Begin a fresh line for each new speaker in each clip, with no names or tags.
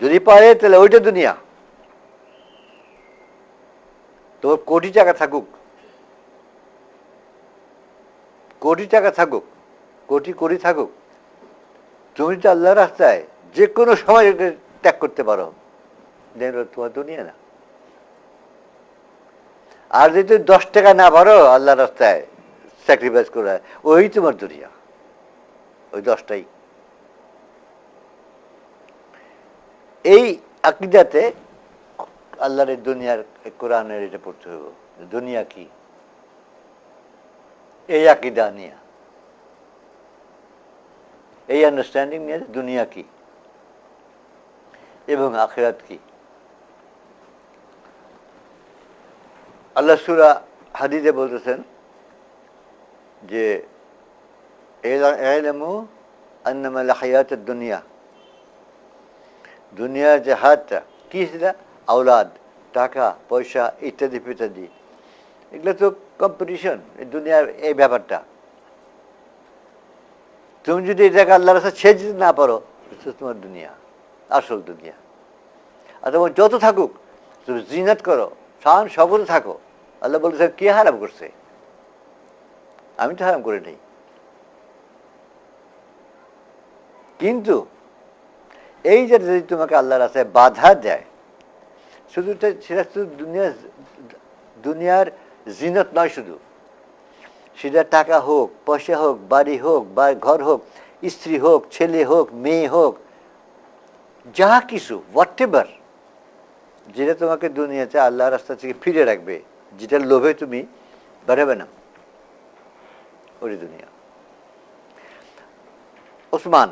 যদি পারে তাহলে ওইটা দুনিয়া। তোর কোটি টাকা থাকুক, কোটি টাকা থাকুক, কোটি কোটি থাকুক, তুমি তো আল্লাহর রাস্তায় যে কোনো সময় ত্যাগ করতে পারো, তোমার দুনিয়া না। আর যদি 10 টাকা না পারো আল্লাহর রাস্তায় স্যাক্রিফাইস করে, ওই তোমার দুনিয়া, ওই 10টাই। এই আকীদাতে আল্লাহর এই দুনিয়ার কোরআনের এটা পড়তে হবে, দুনিয়া কি, এই আকীদা নিয়ে, এই আন্ডারস্ট্যান্ডিং নিয়ে দুনিয়া কি এবং আখিরাত কি। আল্লাহ সূরা হাদীদে বলতেছেন যে ইলমু আন্নামা আল হায়াতুদ দুনিয়া, দুনিয়ার যে হায়াতটা কি সেটা, আওলাদ, টাকা পয়সা ইত্যাদি ইত্যাদি, এগুলো তো কম্পিটিশন, এই দুনিয়ার এই ব্যাপারটা। তুমি যদি এটাকে আল্লাহর রাস্তায় ছেড়ে দিতে না পারো, তোমার দুনিয়া, আসল দুনিয়া। আর তোমার যত থাকুক, তুমি জিনাত করো, শান শবরে থাকো, আল্লাহ বলতেছেন কে হারাম করছে, আমি তো হারাম করে নেই। কিন্তু এই যে যদি তোমাকে আল্লাহর রাস্তায় বাধা দেয়, শুধু সেটা শুধু দুনিয়ার জিনত নয়, শুধু সেটা টাকা হোক, পয়সা হোক, বাড়ি হোক, বা ঘর হোক, স্ত্রী হোক, ছেলে হোক, মেয়ে হোক, যা কিছু হোয়াটএভার, যেটা তোমাকে দুনিয়াতে আল্লাহর রাস্তা থেকে ফিরে রাখবে, যেটার লোভে তুমি বেরোবে না, ওই দুনিয়া। ওসমান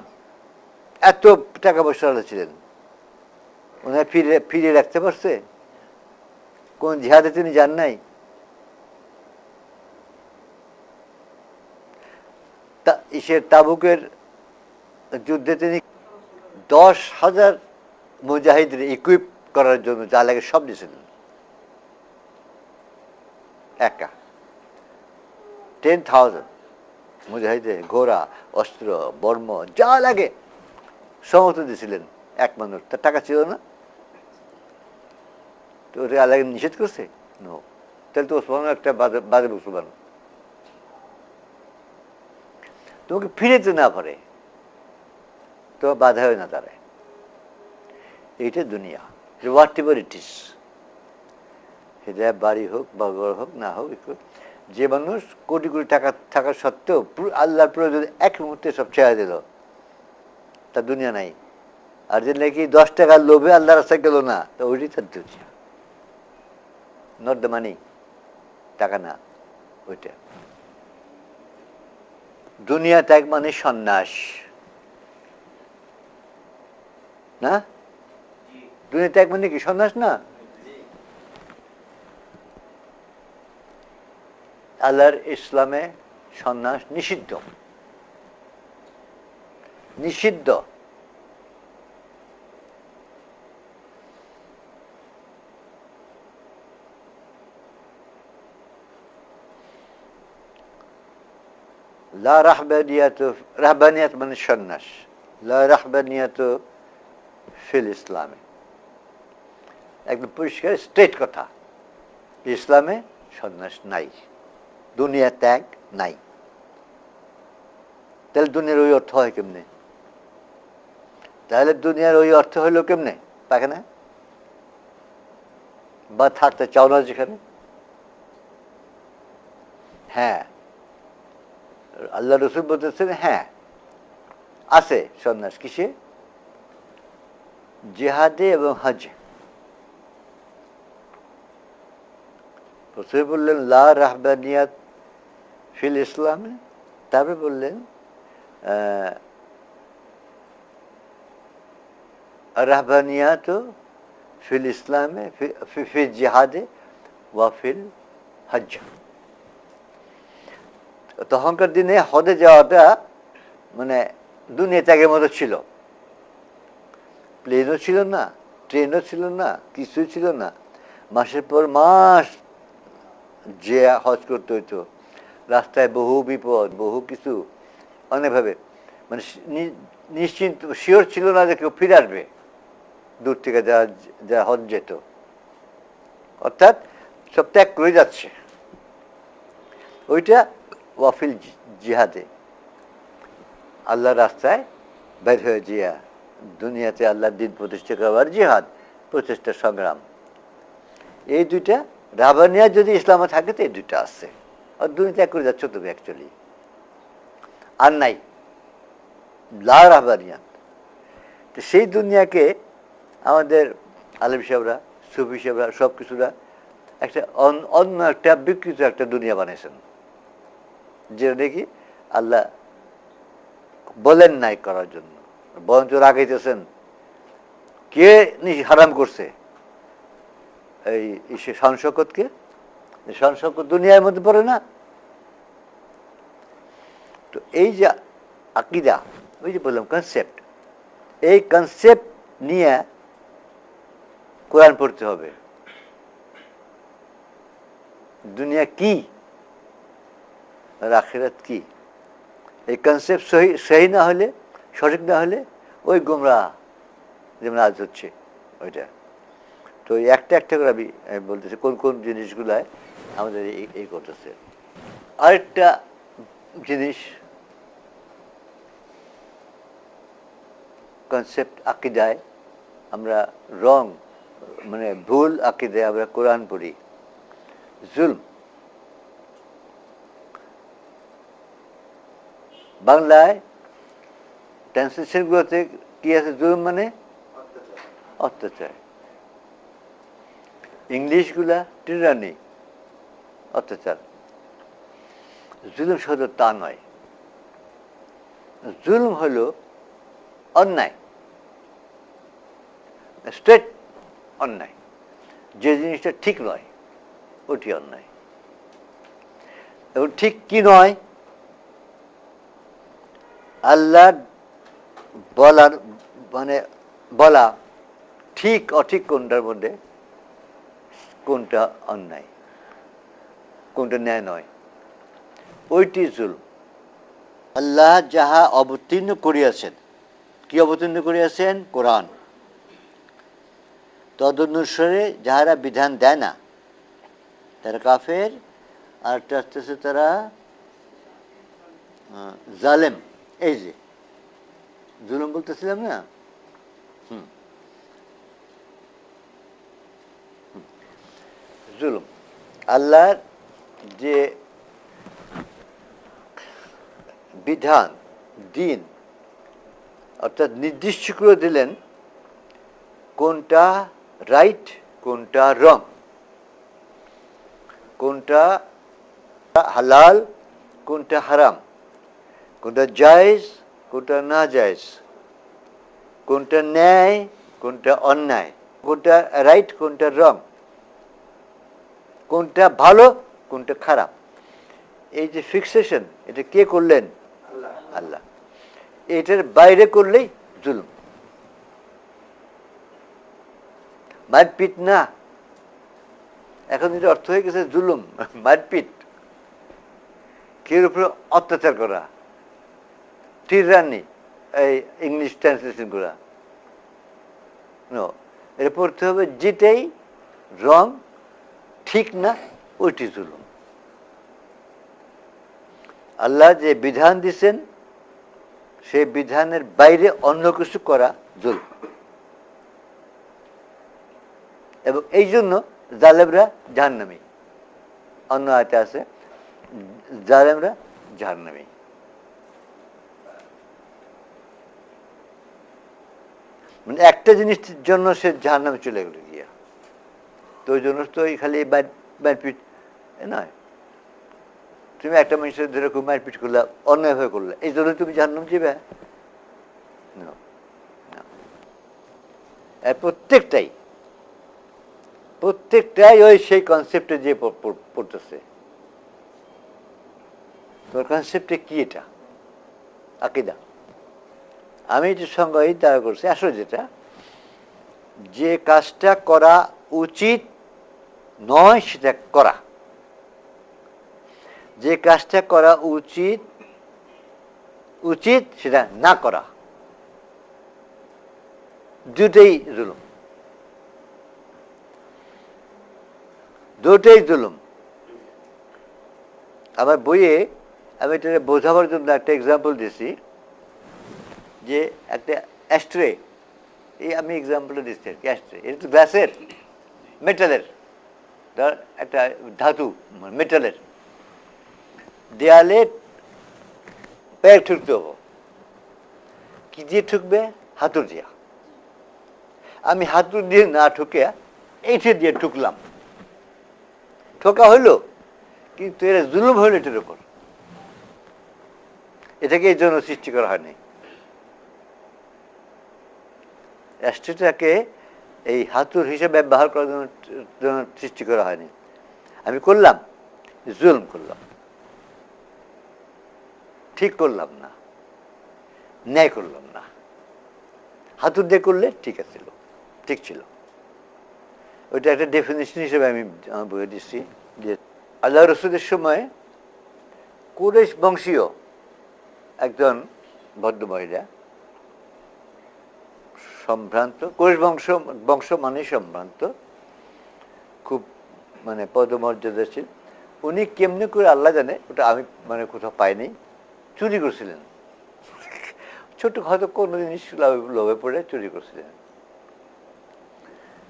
এত টাকা পয়সা ছিলেন, ওনার ফিরে রাখতে পারছে? কোন জিহাদে তিনি যান নাই? তাবুকের যুদ্ধে তিনি 10,000 মুজাহিদের ইকুইপ করার জন্য যা লাগে সব দিয়েছিলেন একা। 10,000 মুজাহিদের ঘোড়া, অস্ত্র, বর্ম যা লাগে সমস্ত দিয়েছিলেন এক মানুষ। তার টাকা ছিল না তো ওটা আল্লাহ নিষেধ করছে? নো। তাহলে তো ওসমান একটা বাজে মুসলমান। তোমাকে ফিরেতে না পারে তো বাধা হয় না দাঁড়ায়। এইটা দুনিয়া, হোয়াট এভার ইট ইস, সেটা বাড়ি হোক বা ঘর হোক না হোক। যে মানুষ কোটি কোটি টাকা থাকা সত্ত্বেও আল্লাহর প্রয়োজন এক মুহূর্তে সব ছেড়ে দিল, তার দুনিয়া নাই। আর যে নাকি 10 টাকার লোভে আল্লাহর রাস্তায় গেল না, তো ওইটাই তার দুনিয়া। নট দ্য মানি, টাকা না, ওইটা। দুনিয়া ত্যাগ মানে সন্ন্যাস না? দুনিয়া ত্যাগ মানে কি সন্ন্যাস না? আল্লাহর ইসলামে সন্ন্যাস নিষিদ্ধ, নিষিদ্ধ। লা রাহবানিয়াত, রাহবানিয়াত মানে সন্ন্যাস, লা রাহবানিয়াত ফিল ইসলামে, একদম পরিষ্কার স্ট্রেট কথা। ইসলামে সন্ন্যাস নাই, দুনিয়া ত্যাগ নাই। তাহলে দুনিয়ার ওই অর্থ হয় কেমনে? তাহলে দুনিয়ার ওই অর্থ হইল কেমনে? পাকে না বা থাকতে চাও না যেখানে। হ্যাঁ, আল্লাহ রসুল বলতেছেন হ্যাঁ আছে সন্ন্যাস। কিসে? জিহাদে এবং হজে। প্রথমে বললেন লা রাহবানিয়াত ফিল ইসলামে, তারপরে বললেন রাহবানিয়াত ফিল ইসলামে ফিল জিহাদে ওয়া ফিল হজ। তখনকার দিনে হজে যাওয়াটা মানে দুনিয়া ত্যাগের মতো ছিল। প্লেনও ছিল না, ট্রেনও ছিল না, কিছুই ছিল না। মাসের পর মাস যে হজ করতে হইতো, রাস্তায় বহু বিপদ, বহু কিছু, অনেকভাবে মানে নিশ্চিন্ত শিওর ছিল না যে কেউ ফিরে আসবে। দূর থেকে যারা হজ যেত, অর্থাৎ সব ত্যাগ করে যাচ্ছে, ওইটা ওয়াফিল জিহাদে, আল্লাহর রাস্তায় বের হয়ে জিয়া, দুনিয়াতে আল্লাহর দিন প্রতিষ্ঠা করবার জিহাদ, প্রচেষ্টা সংগ্রাম। এই দুইটা রাবানিয়া যদি ইসলামে থাকে তো এই দুইটা আছে, আর দুনিয়া ত্যাগ করে যাচ্ছ তুমি অ্যাকচুয়ালি, আর নাই লা রাহবানিয়াত। তো সেই দুনিয়াকে আমাদের আলেম সাহেবরা, সুফি সাহেবরা, সব কিছুরা একটা অন্য একটা বিকৃত একটা দুনিয়া বানিয়েছেন, যেটা দেখি আল্লাহ বলেন নাই করার জন্য, বরঞ্চ রাগাইতেছেন। কে হারাম করছে এই শান শওকতকে? শান শওকত দুনিয়ার মধ্যে পড়ে না। তো এই যে আকীদা, ওই যে বললাম কনসেপ্ট, এই কনসেপ্ট নিয়ে কোরআন পড়তে হবে। দুনিয়া কি আর আখিরাত কি, এই কনসেপ্ট সহি না হলে, সঠিক না হলে ওই গোমরাহ যেমন আজ হচ্ছে ওইটা। তো একটা একটা করে আমি বলতেছি কোন কোন জিনিসগুলায় আমাদের এই করতেছে। আরেকটা জিনিস, কনসেপ্ট আকীদায় আমরা রং, মানে ভুল আকীদায় আমরা কোরআন পড়ি। জুলম, বাংলায় ট্রান্সলেশনগুলোতে কি আছে? জুলম মানে অত্যাচার। ইংলিশগুলা টিরানি, অত্যাচার। জুলুম শব্দ তা নয়। জুলুম হলো অন্যায়, স্ট্রেট অন্যায়, যে জিনিসটা ঠিক নয় ওটি অন্যায়। এবং ঠিক কি নয়, আল্লাহ বলার মানে বলা ঠিক অঠিক কোনটার মধ্যে, কোনটা অন্যায়, কোনটা ন্যায় নয়, ওইটি জুলম। আল্লাহ যাহা অবতীর্ণ করিয়াছেন, কি অবতীর্ণ করিয়াছেন? কোরআন। তদনুসারে যাহারা বিধান দেয় না তারা কাফের, আর আসতেছে তারা জালেম। এই যে জুলুম বলতেছিলাম না, জুলুম আল্লাহর যে বিধান, দিন, অর্থাৎ নির্দিষ্ট করে দিলেন কোনটা রাইট, কোনটা রং, কোনটা হালাল, কোনটা হারাম, কোনটা জায়েজ, কোনটা না জায়েজ, কোনটা ন্যায়, কোনটা অন্যায়, কোনটা রাইট, কোনটা রং, কোনটা ভালো, কোনটা খারাপ। এই যে ফিক্সেশন, এটা কে করলেন? আল্লাহ। এটার বাইরে করলেই জুলুম। মারপিট না, এখন এটা অর্থ হয়ে গেছে জুলুম, মারপিট, কের উপরে অত্যাচার করা, টিরানি, এই ইংলিশ ট্রান্সলেশন করা। এটা পড়তে হবে যেটাই রং, ঠিক না, ওইটি জুলুম। আল্লাহ যে বিধান দিচ্ছেন সেই বিধানের বাইরে অন্য কিছু করা জুলুম। এবং এই জন্য জালেমরা জাহান্নামী। অন্য আয়াতে আছে জালেমরা জাহান্নামী। মানে একটা জিনিসের জন্য সে জাহান্নামে চলে গেল গিয়া, তো ওই জন্য তো খালি মারপিট নয়। তুমি একটা মানুষের ধরে খুব মারপিট করলে, অন্যায়ভাবে করলে, এই জন্য তুমি জাহান্নাম যাবে? প্রত্যেকটাই ওই সেই কনসেপ্টে যে পড়তেছে। তোর কনসেপ্টে কি? এটা আকীদা। আমি যে সংজ্ঞায়িত দাঁড়া করছি, আসলে যেটা, যে কাজটা করা উচিত নয় সেটা করা, যে কাজটা করা উচিত উচিত সেটা না করা, দুটোই জুলুম। দুটোই জুলুম। আমার বইয়ে আমি এটা বোঝাবার জন্য একটা এক্সাম্পল দিয়েছি, যে একটা অ্যাস্ট্রে, এই আমি এক্সাম্পলটা দিচ্ছি আর কি। অ্যাস্ট্রে এটা তো গ্লাসের, মেটালের, ধর একটা ধাতু মেটালের, দেয়ালে প্যার ঠুকতে হবো, কি দিয়ে ঠুকবে? হাতুড় দিয়া। আমি হাতুড় দিয়ে না ঠুকে এইটে দিয়ে ঠুকলাম, ঠোকা হইল, কিন্তু এরা জুলুম হইল এটার উপর। এটাকে এই জন্য সৃষ্টি করা হয়নি। অ্যাস্ট্রেটাকে এই হাতুড় হিসেবে ব্যবহার করার জন্য সৃষ্টি করা হয়নি। আমি করলাম, জুলুম করলাম, ঠিক করলাম না, ন্যায় করলাম না। হাতুড় দিয়ে করলে ঠিক আছিল, ঠিক ছিল। ওইটা একটা ডেফিনেশন হিসেবে আমি আমার বলে দিচ্ছি, যে আল্লাহ রসুলের সময় কুরাইশ বংশীয় একজন ভদ্রমহিলা, সম্ভ্রান্ত, কুরাইশ বংশ মানে সম্ভ্রান্ত, খুব মানে পদমর্যাদা ছিল। উনি কেমনি করে আল্লাহ জানে, ওটা আমি মানে কোথাও পাইনি, চুরি করছিলেন। ছোট হয়তো কোনো জিনিস লোভে পড়ে চুরি করছিলেন।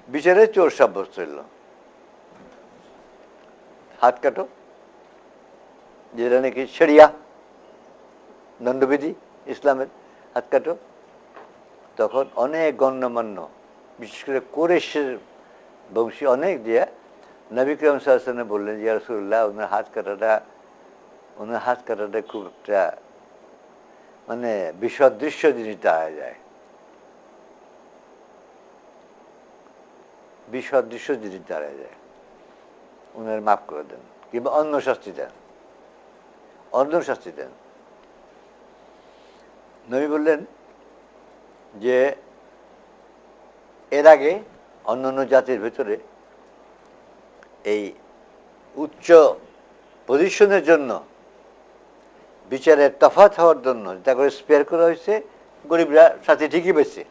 বিচারে চোর সাব্যস্ত হইল, হাত কাটো, যেটা নাকি শরিয়া দণ্ডবিধি ইসলামের, হাত কাটো। তখন অনেক গণ্যমান্য, বিশেষ করে কুরাইশের বংশী অনেক দিয়ে নবী করিম সাল্লাল্লাহু আলাইহি ওয়াসাল্লাম বললেন, ইয়া রাসূলুল্লাহ, ওনার হাত কাটাটা খুব একটা মানে বিসদৃশ্য জিনিস দেখা যায়, বিসদৃশ্য জিনিস দাঁড়া যায়, ওনার মাফ করে দেন, কিংবা অন্য শাস্তি দেন, অন্য শাস্তি দেন। নবী বললেন যে এর আগে অন্যান্য জাতির ভেতরে এই উচ্চ পজিশনের জন্য, বিচারের তফাৎ হওয়ার জন্য যা করে স্পেয়ার করা হয়েছে, গরিবরা শাস্তি ঠিকই পেয়েছে,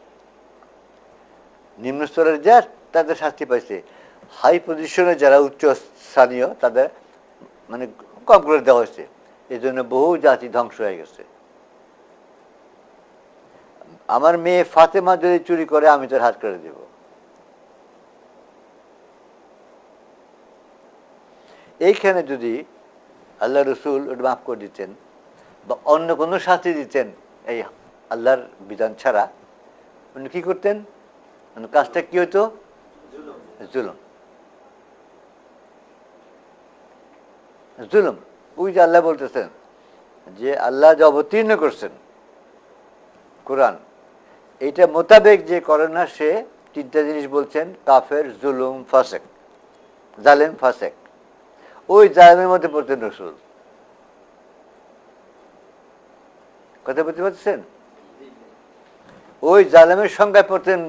নিম্ন স্তরের যা তাদের শাস্তি পাইছে, হাই পজিশনে যারা উচ্চ স্থানীয় তাদের মানে কম করে দেওয়া হয়েছে। এই জন্য বহু জাতি ধ্বংস হয়ে গেছে। আমার মেয়ে ফাতেমা যদি চুরি করে, আমি তার হাত করে দেব। এইখানে যদি আল্লাহ রসুল ওটা মাফ করে দিতেন বা অন্য কোনো শাস্তি দিতেন এই আল্লাহর বিধান ছাড়া, উনি কি করতেন? কাজটা কি হতো? জুলুম, জুলুম। ওই যে আল্লাহ বলতেছেন যে আল্লাহ যে অবতীর্ণ করছেন কোরআন, এইটা মোতাবেক যে করে না, সে তিনটা জিনিস বলছেন: কাফের, জুলুম, ফাসেক, জালেম, ফাসেক। ওই জালেমের মধ্যে পড়তেন রসুল। কথা বলতে পারছেন? ওই জালেমের সংজ্ঞায় পড়তেন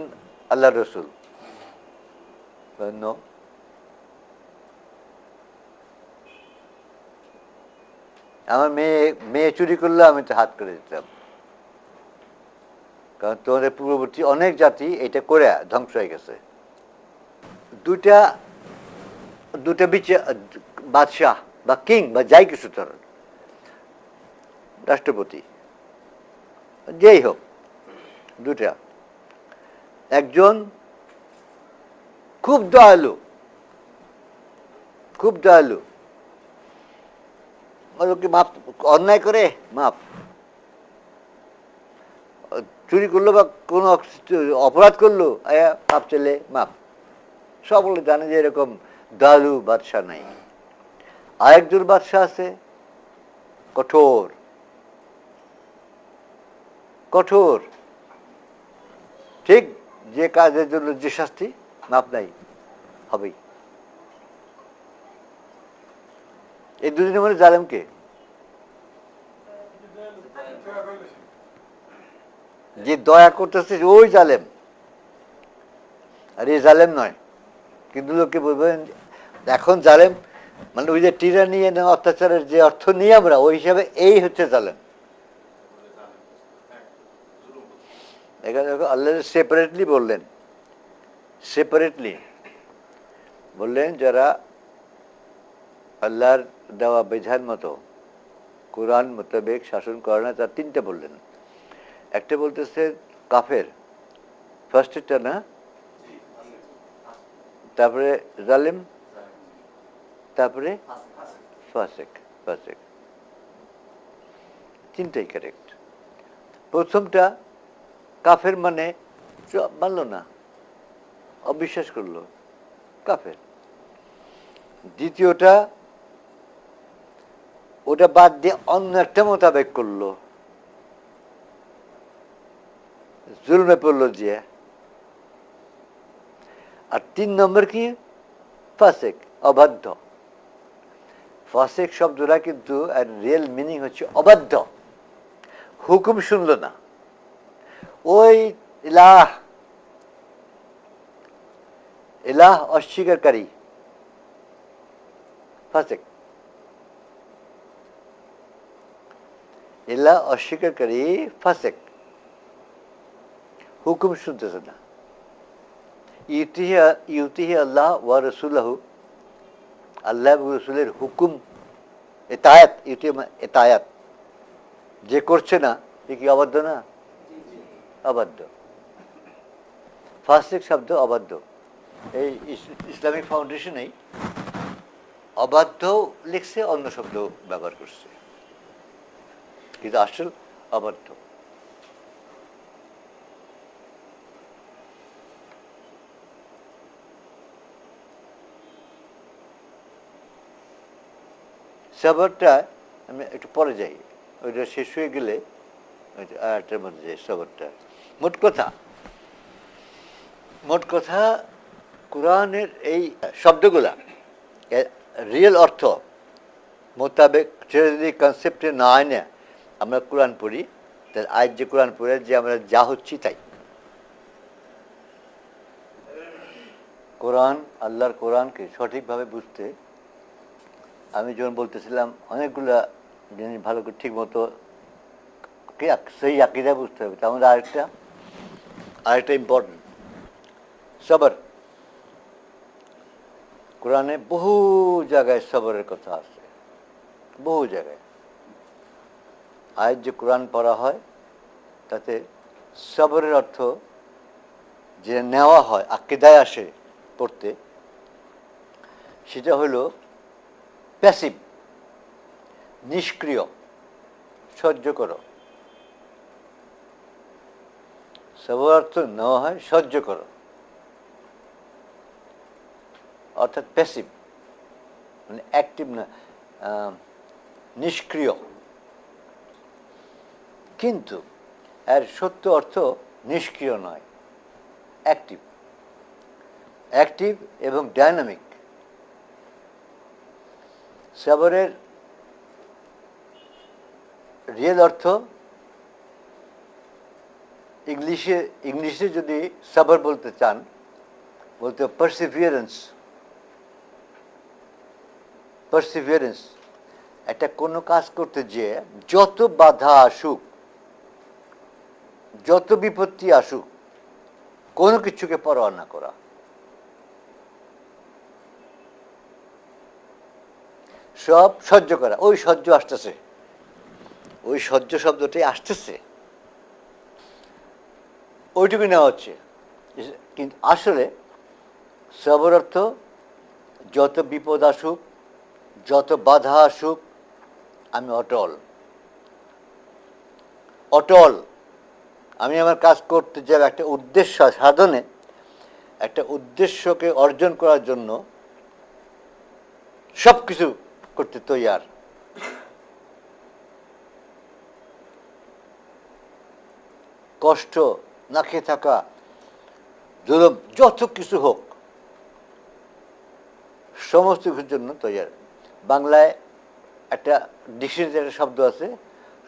আল্লাহ রসুল। আমার মেয়ে চুরি করলে আমি তো হাত করে দিতাম, কারণ তোমাদের পূর্ববর্তী অনেক জাতি এটা করে ধ্বংস হয়ে গেছে। দুটা বাদশাহ বা কিং বা যাই কিছু, ধর রাষ্ট্রপতি, যেই হোক, দুটা, একজন খুব দয়ালু, খুব দয়ালু, কি মাপ, অন্যায় করে মাপ, চুরি করলো বা কোনো অপরাধ করলো, মাপ চাইলে মাপ। সকলে জানে যে এরকম দয়ালু বাদশাহ নাই। আরেকজন বাদশাহ আছে কঠোর, কঠোর, ঠিক যে কাজের জন্য যে শাস্তি, মাপ নাই, হবেই। এই দুদিনের মধ্যে জালেমকে, যে দয়া করতেছে ওই জালেম, আর এই জালেম নয়। কিন্তু লোককে বলবেন এখন জালেম মানে ওই যে টিরানি, অত্যাচারের যে অর্থ নিয়ে আমরা, ওই হিসাবে এই হচ্ছে জালেম। এখানে আল্লাহ সেপারেটলি বললেন, সেপারেটলি বললেন যারা আল্লাহর দেওয়া বিধান মতো কোরআন মোতাবেক শাসন করে না, তার তিনটে বললেন। একটা বলতেছে কাফের, ফার্স্টটা না, তারপরে জালিম, তারপরে ফাসেক। ফাসেক তিনটাই কারেক্ট। প্রথমটা কাফের মানে মানল না, অবিশ্বাস করলো, কাফের। দ্বিতীয়টা ওটা বাদ দিয়ে অন্য একটা মোতাবেক করলো, জুলমে পড়লো যে। আর 3 নম্বর কি? ফাসেক, অবাধ্য। ফাসেক শব্দটা কিন্তু রিয়েল মিনিং হচ্ছে অবাধ্য, হুকুম শুনল না। ওই ইলাহ ইলাহ অস্বীকারী ফাসেক, ইলাহ অস্বীকারী ফাসেক, হুকুম শুনতেছে না। ইউতিহি আল্লাহ ওয়া রাসূলুহু, আল্লাহ এবং রসুলের হুকুম এতায়াত, এতায়াত যে করছে না এ কি অবাধ্য না? অবাধ্য। ফাসিক শব্দ অবাধ্য। এই ইসলামিক ফাউন্ডেশনেই অবাধ্য লিখছে, অন্য শব্দ ব্যবহার করছে, কিন্তু আসল অবাধ্য। সবরটা আমি একটু পরে যাই, ওইটা শেষ হয়ে গেলে আরেকটার মধ্যে যাই। সবরটা মোট কথা কোরআনের এই শব্দগুলা রিয়েল অর্থ মোতাবেক যদি কনসেপ্টে না আনে আমরা কোরআন পড়ি, তাহলে আজ যে কোরআন পড়ে যে আমরা যা হচ্ছি তাই। কোরআন, আল্লাহর কোরআনকে সঠিকভাবে বুঝতে আমি যখন বলতেছিলাম অনেকগুলা জিনিস ভালো করে ঠিক মতো সেই আকিদা বুঝতে হবে। তার মধ্যে আরেকটা ইম্পর্টেন্ট সবর। কোরআনে বহু জায়গায় সবরের কথা আছে, বহু জায়গায়। আজ যে কোরআন পড়া হয় তাতে সবরের অর্থ যে নেওয়া হয়, আকিদায় আসে পড়তে, সেটা হলো প্যাসিভ, নিষ্ক্রিয়, সহ্য করো। সবর অর্থ নেওয়া হয় সহ্য করো, অর্থাৎ প্যাসিভ মানে অ্যাক্টিভ না, নিষ্ক্রিয়। কিন্তু এর সত্য অর্থ নিষ্ক্রিয় নয়, অ্যাক্টিভ, অ্যাক্টিভ এবং ডাইনামিক। সবরের রিয়েল অর্থ ইংলিশে যদি সবর বলতে চান, বলতে পারসিভিয়ারেন্স। পারসিভিয়ারেন্স একটা কোনো কাজ করতে যেয়ে যত বাধা আসুক, যত বিপত্তি আসুক, কোনো কিছুকে পরোয়া না করা। সব সহ্য করা। ওই সহ্য আসতেছে, ওই সহ্য শব্দটি আসতেছে, ওইটুকু নেওয়া হচ্ছে। কিন্তু আসলে সবর অর্থ যত বিপদ আসুক, যত বাধা আসুক, আমি অটল। অটল, আমি আমার কাজ করতে যাব একটা উদ্দেশ্য সাধনে, একটা উদ্দেশ্যকে অর্জন করার জন্য সব কিছু করতে তৈয়ার। কষ্ট, না খেয়ে থাকা, জুলুম, যত কিছু হোক, সমস্ত কিছুর জন্য তৈয়ার। বাংলায় একটা ডিকশনারিতে একটা শব্দ আছে,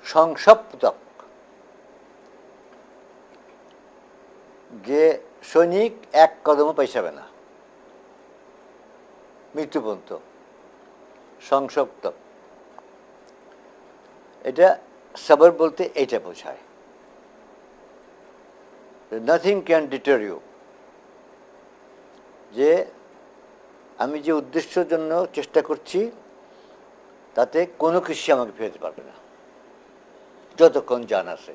সংসপ্তক, যে সৈনিক এক কদমও পৌঁছাবে না মৃত্যু পর্যন্ত। সংসপ্তক, এটা সবর বলতে এইটা বোঝায়। নাথিং ক্যান ডিটার ইউ, যে আমি যে উদ্দেশ্যের জন্য চেষ্টা করছি তাতে কোনো কিছু আমাকে ফেরাতে পারবে না যতক্ষণ জান আছে।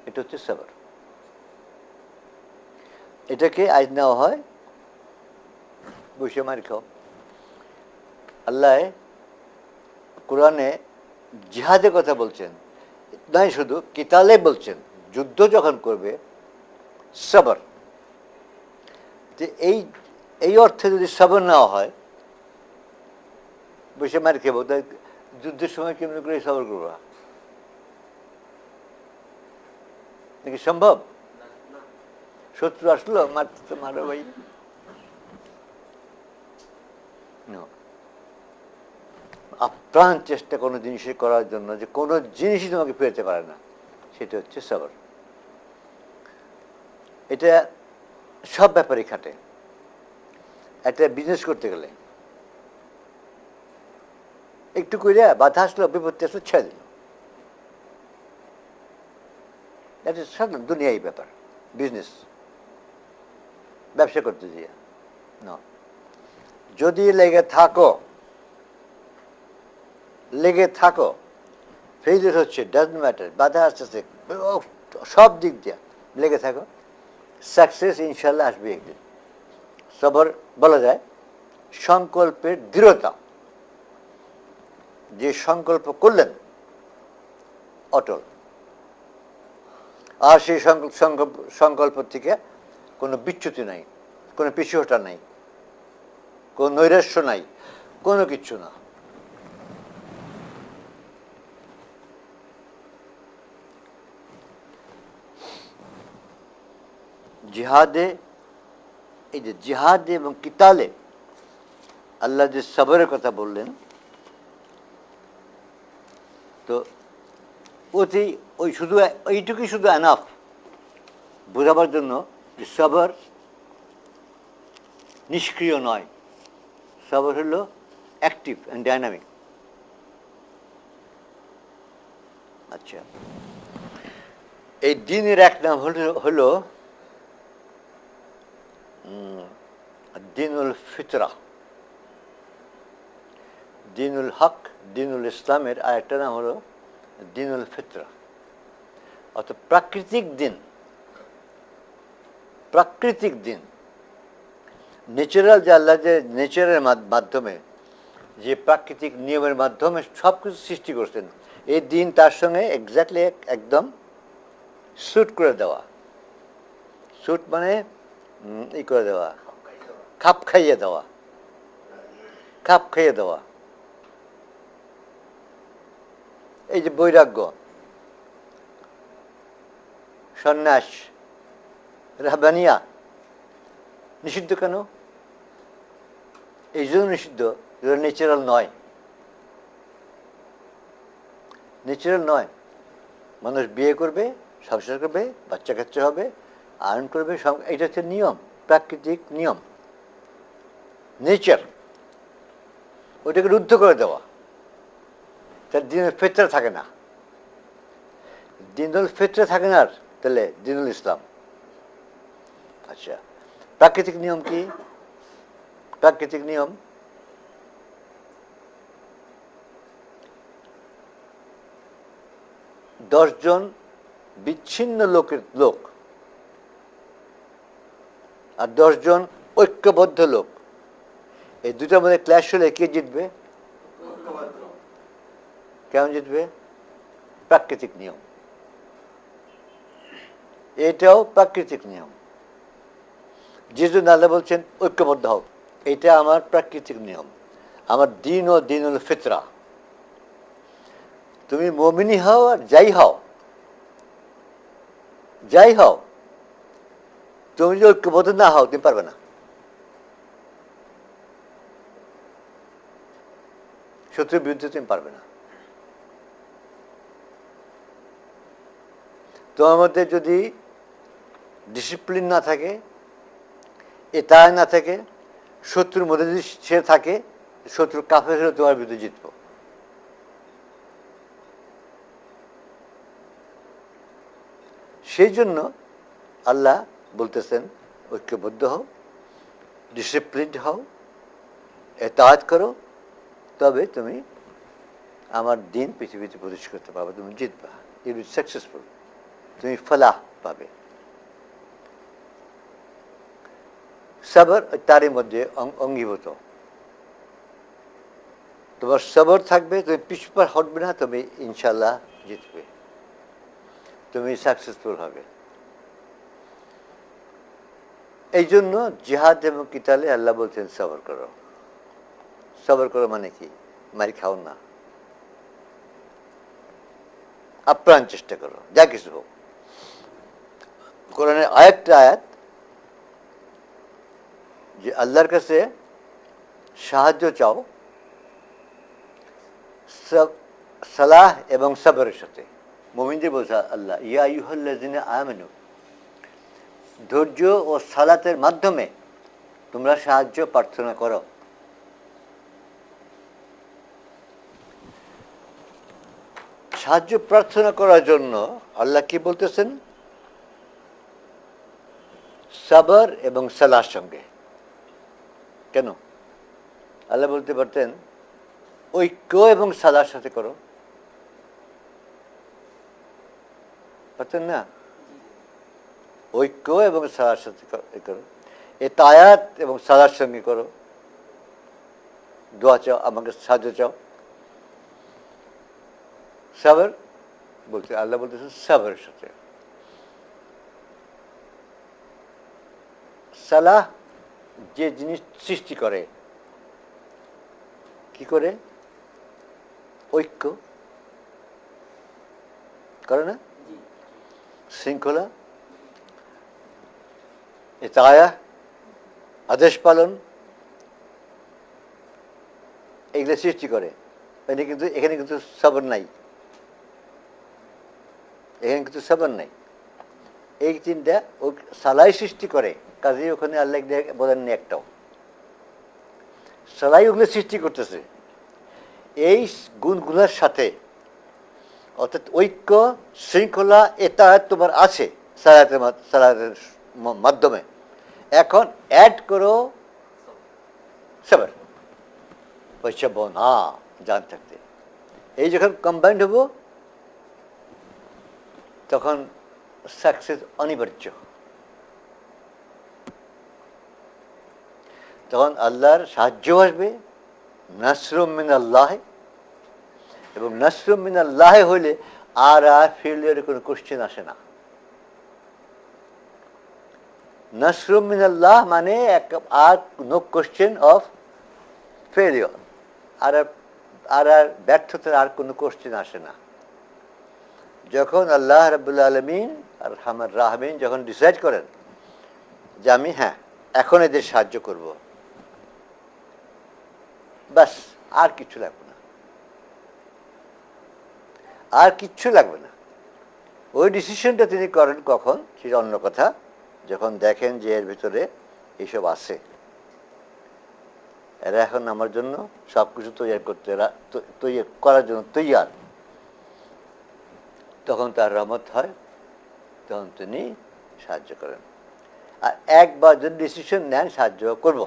এটা হচ্ছে সবর। এটাকে আজ নেওয়া হয় বসে মার খাও। আল্লাহ কোরআনে জিহাদের কথা বলছেন, নয় শুধু কিতালে বলছেন, যুদ্ধ যখন করবে সবর। যে এই অর্থে যদি সবর নেওয়া হয়, বসে মার খেবো, তাই যুদ্ধের সময় কেমন করে সবর করবো? নাকি সম্ভব? শত্রু আসলো, মারতে তো মারো ভাই। আপ্রাণ চেষ্টা কোনো জিনিসের করার জন্য যে কোনো জিনিসই তোমাকে ফেরতে পারে না, সেটা হচ্ছে সবর। এটা সব ব্যাপারে খাটে। একটা বিজনেস করতে গেলে একটু করে বাধা আসলো, বিপত্তি আসলো, ছেড়ে দিল। এটা সাধারণ দুনিয়াই ব্যাপার। বিজনেস, ব্যবসা করতে গিয়ে না, যদি লেগে থাকো ফেইলিয়ার হচ্ছে, ডাজন্ট ম্যাটার, বাধা আসতেছে সব দিক দিয়ে, লেগে থাকো, সাকসেস ইনশাল্লাহ আসবে একদিন। সবর বলা যায় সংকল্পের দৃঢ়তা। যে সংকল্প করলেন অটল, আর সেই সংকল্প থেকে কোনো বিচ্যুতি নাই, কোনো পিছুহটা নাই, কোনো নৈরাশ্য নাই, কোনো কিচ্ছু না। জিহাদে, এই যে জিহাদে এবং কিতালে আল্লাহ যে সবরের কথা বললেন, তো ওই শুধু এইটুকুই শুধু এনাফ বোঝাবার জন্য যে সবর নিষ্ক্রিয় নয়, সবর হলো অ্যাক্টিভ অ্যান্ড ডাইনামিক। আচ্ছা, এই দিনের এক নাম হলো দিনুল ফিতরা, দিনুল হক, দিনুল ইসলামের আরেকটা নাম হলো দিনুল ফিতরা, অর্থাৎ প্রাকৃতিক দিন। প্রাকৃতিক দিন, ন্যাচারাল, যে আল্লাহ যে নেচারের মাধ্যমে, যে প্রাকৃতিক নিয়মের মাধ্যমে সব কিছু সৃষ্টি করছেন, এই দিন তার সঙ্গে এক্স্যাক্টলি একদম স্যুট করে দেওয়া। স্যুট মানে ই করে দেওয়া, খাপ খাইয়ে দেওয়া, খাপ খাইয়ে দেওয়া। এই যে বৈরাগ্য, সন্ন্যাস, রাহবানিয়া নিষিদ্ধ কেন? এই জন্য নিষিদ্ধ, যেটা ন্যাচারাল নয়। ন্যাচারাল নয়। মানুষ বিয়ে করবে, সংসার করবে, বাচ্চা কাচ্চা হবে, আর্ন করবে, এটা হচ্ছে নিয়ম, প্রাকৃতিক নিয়ম, নেচার। ওইটাকে রুদ্ধ করে দেওয়া, তার দিনুল ফিতরা থাকে না। দিনুল ফিতরা থাকে না, তাহলে দিনুল ইসলাম। আচ্ছা, প্রাকৃতিক নিয়ম কি? প্রাকৃতিক নিয়ম দশজন বিচ্ছিন্ন লোক আর 10 জন ঐক্যবদ্ধ লোক, এই দুটার মধ্যে ক্ল্যাশ হলে কে জিতবে? কেমন জিতবে? প্রাকৃতিক নিয়ম। এটাও প্রাকৃতিক নিয়ম। যে জন্য আল্লাহ বলছেন ঐক্যবদ্ধ হোক, এটা আমার প্রাকৃতিক নিয়ম, আমার দিন ও দিনুল ফিতরা। তুমি মুমিনি হও আর যাই হও, তুমি যদি ঐক্যবদ্ধ না হও, তুমি পারবে না। শত্রুর বিরুদ্ধে তুমি পারবে না। তোমার মধ্যে যদি ডিসিপ্লিন না থাকে, এটাই না থাকে, শত্রুর মধ্যে যদি সে থাকে, শত্রু কাফের হলে তোমার বিরুদ্ধে জিতব। সেই জন্য আল্লাহ বলতেছেন ঐক্যবদ্ধ হও, ডিসিপ্লিনড হও, এতাআত করো, তবে তুমি আমার দিন পৃথিবীতে প্রতিষ্ঠা করতে পারবে, তুমি জিতবা, ইউ উইল সাকসেসফুল, তুমি ফলাহ পাবে। সবর তারই মধ্যে অঙ্গীভূত। তোমার সবর থাকবে, তুমি পিছপা হটবে না, তুমি ইনশাল্লাহ জিতবে, তুমি সাকসেসফুল হবে। এই জন্য জিহাদ এবং কিতালে আল্লাহ বলছেন সবর করো। সবর করো মানে কি? মারি খাও না, আপ্রাণ চেষ্টা করো, যা কিছু হোক। কোরআনের আরেকটা আয়াত যে আল্লাহর কাছে সাহায্য চাও সালাহ এবং সবরের সাথে। মুমিনদের বলছে আল্লাহ, ইয়া আইয়ুহাল্লাযিনা আমানু, ধৈর্য ও সালাতের মাধ্যমে তোমরা সাহায্য প্রার্থনা করো। সাহায্য প্রার্থনা করার জন্য আল্লাহ কি বলতেছেন? সবর এবং সালাহর সঙ্গে। কেন? আল্লাহ বলতে পারতেন ঐক্য এবং সালাহর সাথে করো, পারতেন না? ঐক্য এবং সালাহর সাথে করো, ইতায়াত এবং সালাহর সঙ্গে করো, দোয়া চাও, আমাকে সাহায্য চাও। সবর বলতে আল্লাহ বলতেছেন সবরের সাথে। সালাহ যে জিনিস সৃষ্টি করে, কি করে? ঐক্য করে না? শৃঙ্খলা, ইতায়া, আদেশ পালন, এগুলো সৃষ্টি করে। এখানে কিন্তু সবর নাই, এখানে কিন্তু সবর নাই। এই তিনটা সালাই সৃষ্টি করে, কাজেই ওখানে আল্লাহ বলেননি একটাও। সালাই ওগুলো সৃষ্টি করতেছে। এই গুণগুলোর সাথে, অর্থাৎ ঐক্য, শৃঙ্খলা, ইতাআত তোমার আছে সালাতের মাধ্যমে। এখন অ্যাড করো সবর, পয়সাব না জান থাকতে। এই যখন কম্বাইন্ড হবো তখন সাকসেস অনিবার্য। তখন আল্লাহর সাহায্য আসবে, নাসরুম মিনাল্লাহ। এবং নাসরুম মিনাল্লাহ হইলে আর ফেলিয়ারের কোনো কোশ্চেন আসে না। নাসরুম মিনাল্লাহ মানে আর নো কোশ্চেন অফ ফেলিয়ার, আর ব্যর্থতার আর কোনো কোশ্চেন আসে না। যখন আল্লাহ রাব্বুল আলামিন আর রহমান রাহিম যখন ডিসাইড করেন যে আমি এখন এদের সাহায্য করব, বাস, আর কিছু লাগবে না, আর কিচ্ছু লাগবে না। ওই ডিসিশনটা তিনি করেন কখন, সেটা অন্য কথা। যখন দেখেন যে এর ভিতরে এইসব আছে, এরা এখন আমার জন্য সব কিছু তৈরি করার জন্য তৈয়ার, তখন তার রহমত হয়, তখন তিনি সাহায্য করেন। আর একবার যদি ডিসিশন নেন সাহায্য করব,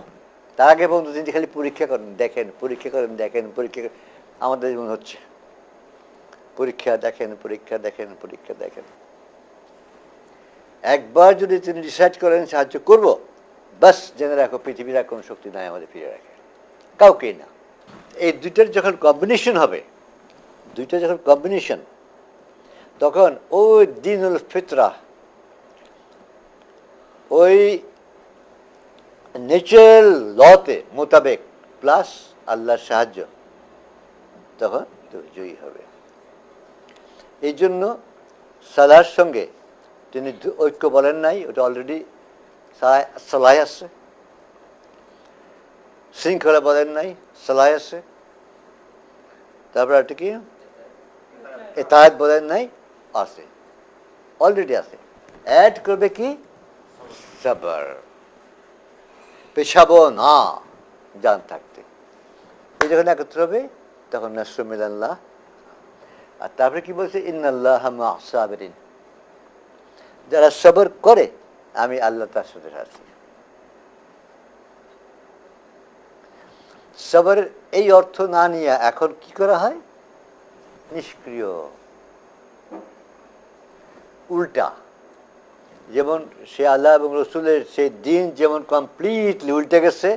তার আগে পর্যন্ত তিনি খালি পরীক্ষা করেন, দেখেন, পরীক্ষা করেন, দেখেন, পরীক্ষা। আমাদের যেমন হচ্ছে পরীক্ষা দেখেন, পরীক্ষা দেখেন, পরীক্ষা দেখেন। একবার যদি তিনি ডিসাইড করেন সাহায্য করব, বাস জেনে রাখো পৃথিবীর আর কোনো শক্তি নাই আমাদের ফিরে রাখে, কাউকেই না। এই দুইটার যখন কম্বিনেশন হবে, দুইটা যখন কম্বিনেশন, তখন ওই দিনুল ফিতরা, ওই ন্যাচারাল লতে মোতাবেক প্লাস আল্লাহর সাহায্য, তখন জয়ী হবে। এই জন্য সালাহর সঙ্গে তিনি ঐক্য বলেন নাই, ওটা অলরেডি সালাহ আছে। শৃঙ্খলা বলেন নাই, সালাহ আছে। তারপর একটা কি ইতাআত বলেন নাই, আছে, অলরেডি আছে। অ্যাড করবে কি? সবর, পেছাবো না জান থাকতে। এই যখন একত্র হবে তখন নাসরুম মিনাল্লাহ। আর তারপরে কি বলছে? ইন্নাল্লাহা মা'আস সাবিরিন, যারা সবর করে আমি আল্লাহ তার সাথে আছি। সবরের এই অর্থ না নিয়ে এখন কি করা হয়? নিষ্ক্রিয়, উল্টা। যেমন সে আল্লাহ এবং রসুলের সেই দিন যেমন কমপ্লিটলি উল্টে গেছে,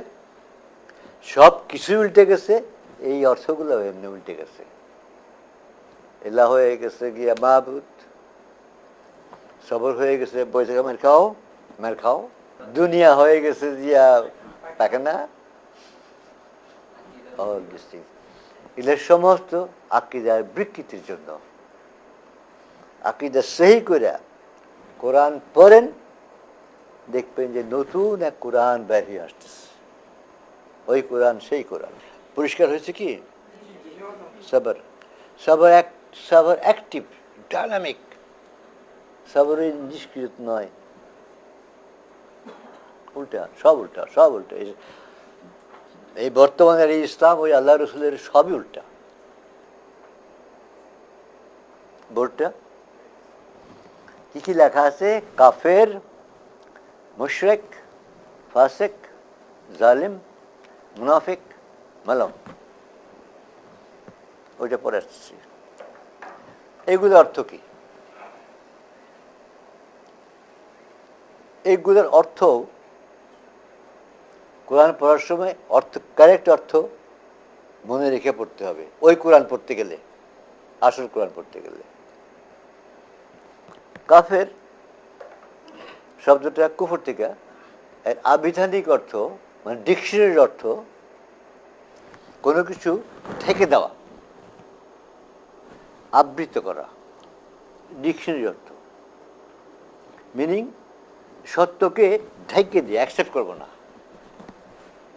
সব কিছুই উল্টে গেছে, এই অর্থগুলো এমনি উল্টে গেছে। এলা হয়ে গেছে গিয়া মাহবুদ, সবর হয়ে গেছে বৈশাখ মের খাও। দুনিয়া হয়ে গেছে জিয়া পায়খানা। এগুলো সমস্ত আকীদার বিকৃতির জন্য। আকীদা সহি করে কোরআন পড়েন, দেখবেন যে নতুন এক কোরআন বের হয়ে আসতেছে। ওই কোরআন সেই কোরআন। পরিষ্কার হয়েছে কি? সবর সবর অ্যাক্টিভ, ডাইনামিক। সবরের নিষ্ক্রিয় নয়, উল্টা, সব উল্টা, সব উল্টা। এই বর্তমানের এই ইসলাম ওই আল্লাহ রসুলের সবই উল্টা। বোর্ডটা কি কি লেখা আছে? কাফের, মুশরিক, ফাসিক, জালিম, মুনাফিক, মালম। ওইটা পরে আসছি। এইগুলোর অর্থ কি? এইগুলোর অর্থ কোরআন পড়ার সময় কারেক্ট অর্থ মনে রেখে পড়তে হবে। ওই কোরআন পড়তে গেলে, আসল কোরআন পড়তে গেলে। কাফের শব্দটা কুফর থেকে, এর আবিধানিক অর্থ মানে ডিকশনারির অর্থ কোনো কিছু ঢেকে দেওয়া, আবৃত করা। ডিকশনারির অর্থ মিনিং সত্যকে ঢেকে দিয়ে অ্যাকসেপ্ট করবো না,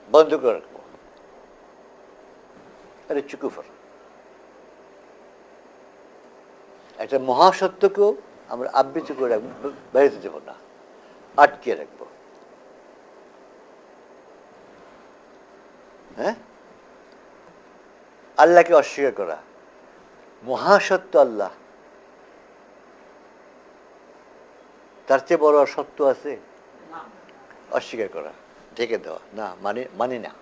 বন্ধ করে রাখবো। এটা হচ্ছে কুফর। একটা মহাসত্যকেও আমরা আবৃত করে রাখবো, বেরোতে দেবো না, আটকে রাখবো। হ্যাঁ, আল্লাহকে অস্বীকার করা, মহাসত্য আল্লাহ, তার চেয়ে বড় সত্য আছে? অস্বীকার করা, ঢেকে দেওয়া, না মানি না,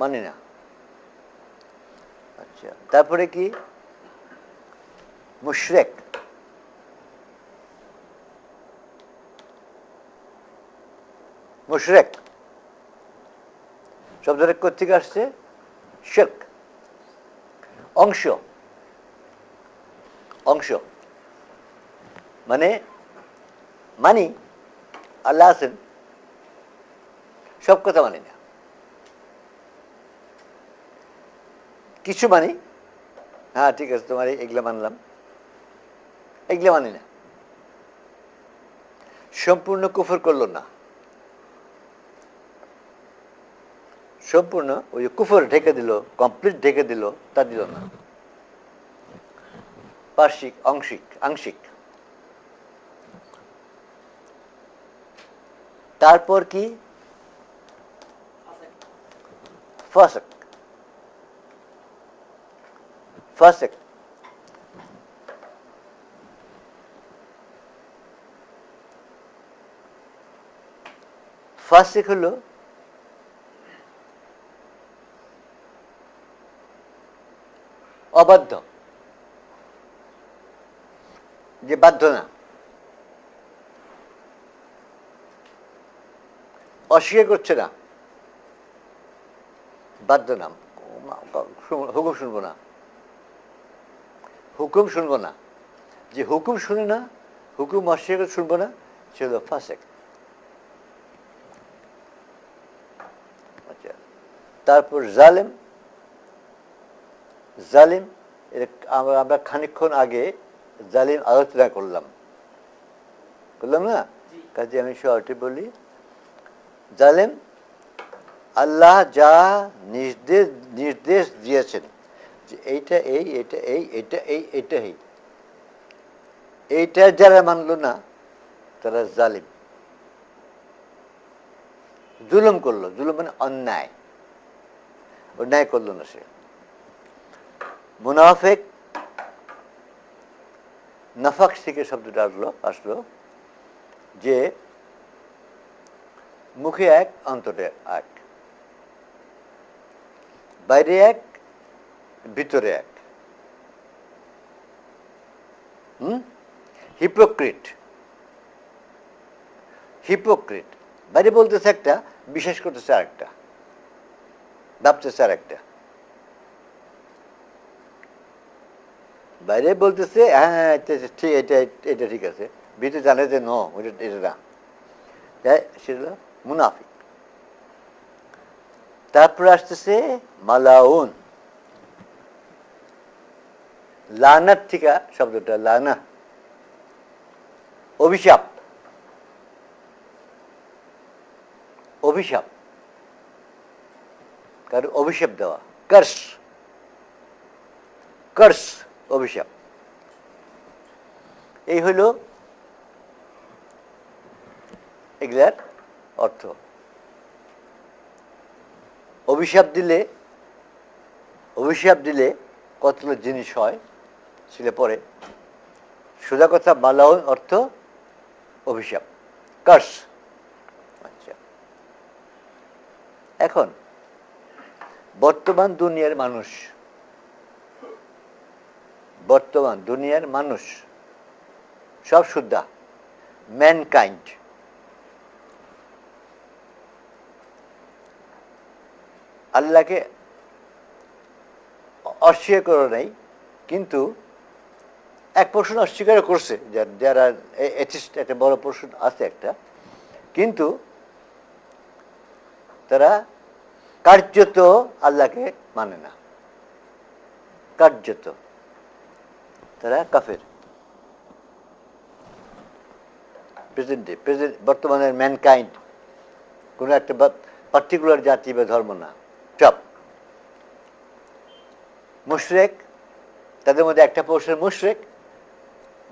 মানি না। আচ্ছা, তারপরে কি? মুশরিক, মুশরিক শব্দটা কোথেকে আসছে? শিরক, অংশ। অংশ মানে মানি আল্লাহ আছেন, সব কথা মানি না। কিছু মানি, হ্যাঁ ঠিক আছে, তোমার এগুলা মানলাম, এগুলা মানি না। সম্পূর্ণ কুফর করলো না, সম্পূর্ণ ওই কুফর ঢেকে দিল, কমপ্লিট ঢেকে দিল, তা দিল না, পার্শ্বিক, আংশিক। তারপর কি? ফাসিক। ফাসিক ফাসিক হলো অবাধ্য, যে বাধ্য না, অস্বীকার করছে না, বাধ্য না, হুকুম শুনবো না, হুকুম শুনবো না। যে হুকুম শুনে না, হুকুম অস্বীকার শুনবো না, সে হলো ফাসিক। আচ্ছা, তারপর জালেম। জালিম আমরা খানিকক্ষণ আগে জালিম আলোচনা করলাম না? কাজে আমি শর্টে বলি, জালেম আল্লাহ যা নির্দেশ দিয়েছেন যে এইটা এই, এটা এই, এটা এই, এটা এই, এইটা যারা মানলো না তারা জালিম, জুলুম করলো। জুলুম মানে অন্যায়, অন্যায় করলো না সে। মুনাফিক, নাফাক থেকে শব্দটা আসলো যে মুখে এক, অন্তরে এক, বাইরে এক, ভিতরে এক। হিপোক্রিট, হিপোক্রিট, বাইরে বলতেছে একটা, বিশ্বাস করতেছে আরেকটা, ভাবতেছে আরেকটা। বাইরে বলতেছে হ্যাঁ ঠিক, এটা ঠিক আছে, ভিতরে জানে যে নো, এটা না, সেটা মুনাফিক। তারপরে আসতেছে মালাউন, লানাত থেকে শব্দটা, লানা অভিশাপ, অভিশাপ, কারণ অভিশাপ দেওয়া, কার্স, কার্স, অভিশাপ। এই হইল এগুলার অর্থ। অভিশাপ দিলে কতগুলো জিনিস হয় সেটা পরে। সোজা কথা, মালাউন অর্থ অভিশাপ, কার্স। আচ্ছা, এখন বর্তমান দুনিয়ার মানুষ সব শুদ্ধা, ম্যানকাইন্ড, আল্লাহকে অস্বীকার করে নাই, কিন্তু এক পোর্শন অস্বীকার করছে, যারা এথিস্ট, একটা বড় পোর্শন আছে একটা, কিন্তু তারা কার্যত আল্লাহকে মানে না, কার্যত তারা কাফের। বর্তমানের ম্যানকাইন্ড কোন একটা পার্টিকুলার জাতি বা ধর্ম না, সব মুশরিক। তাদের মধ্যে একটা পোর্শন মুশরিক,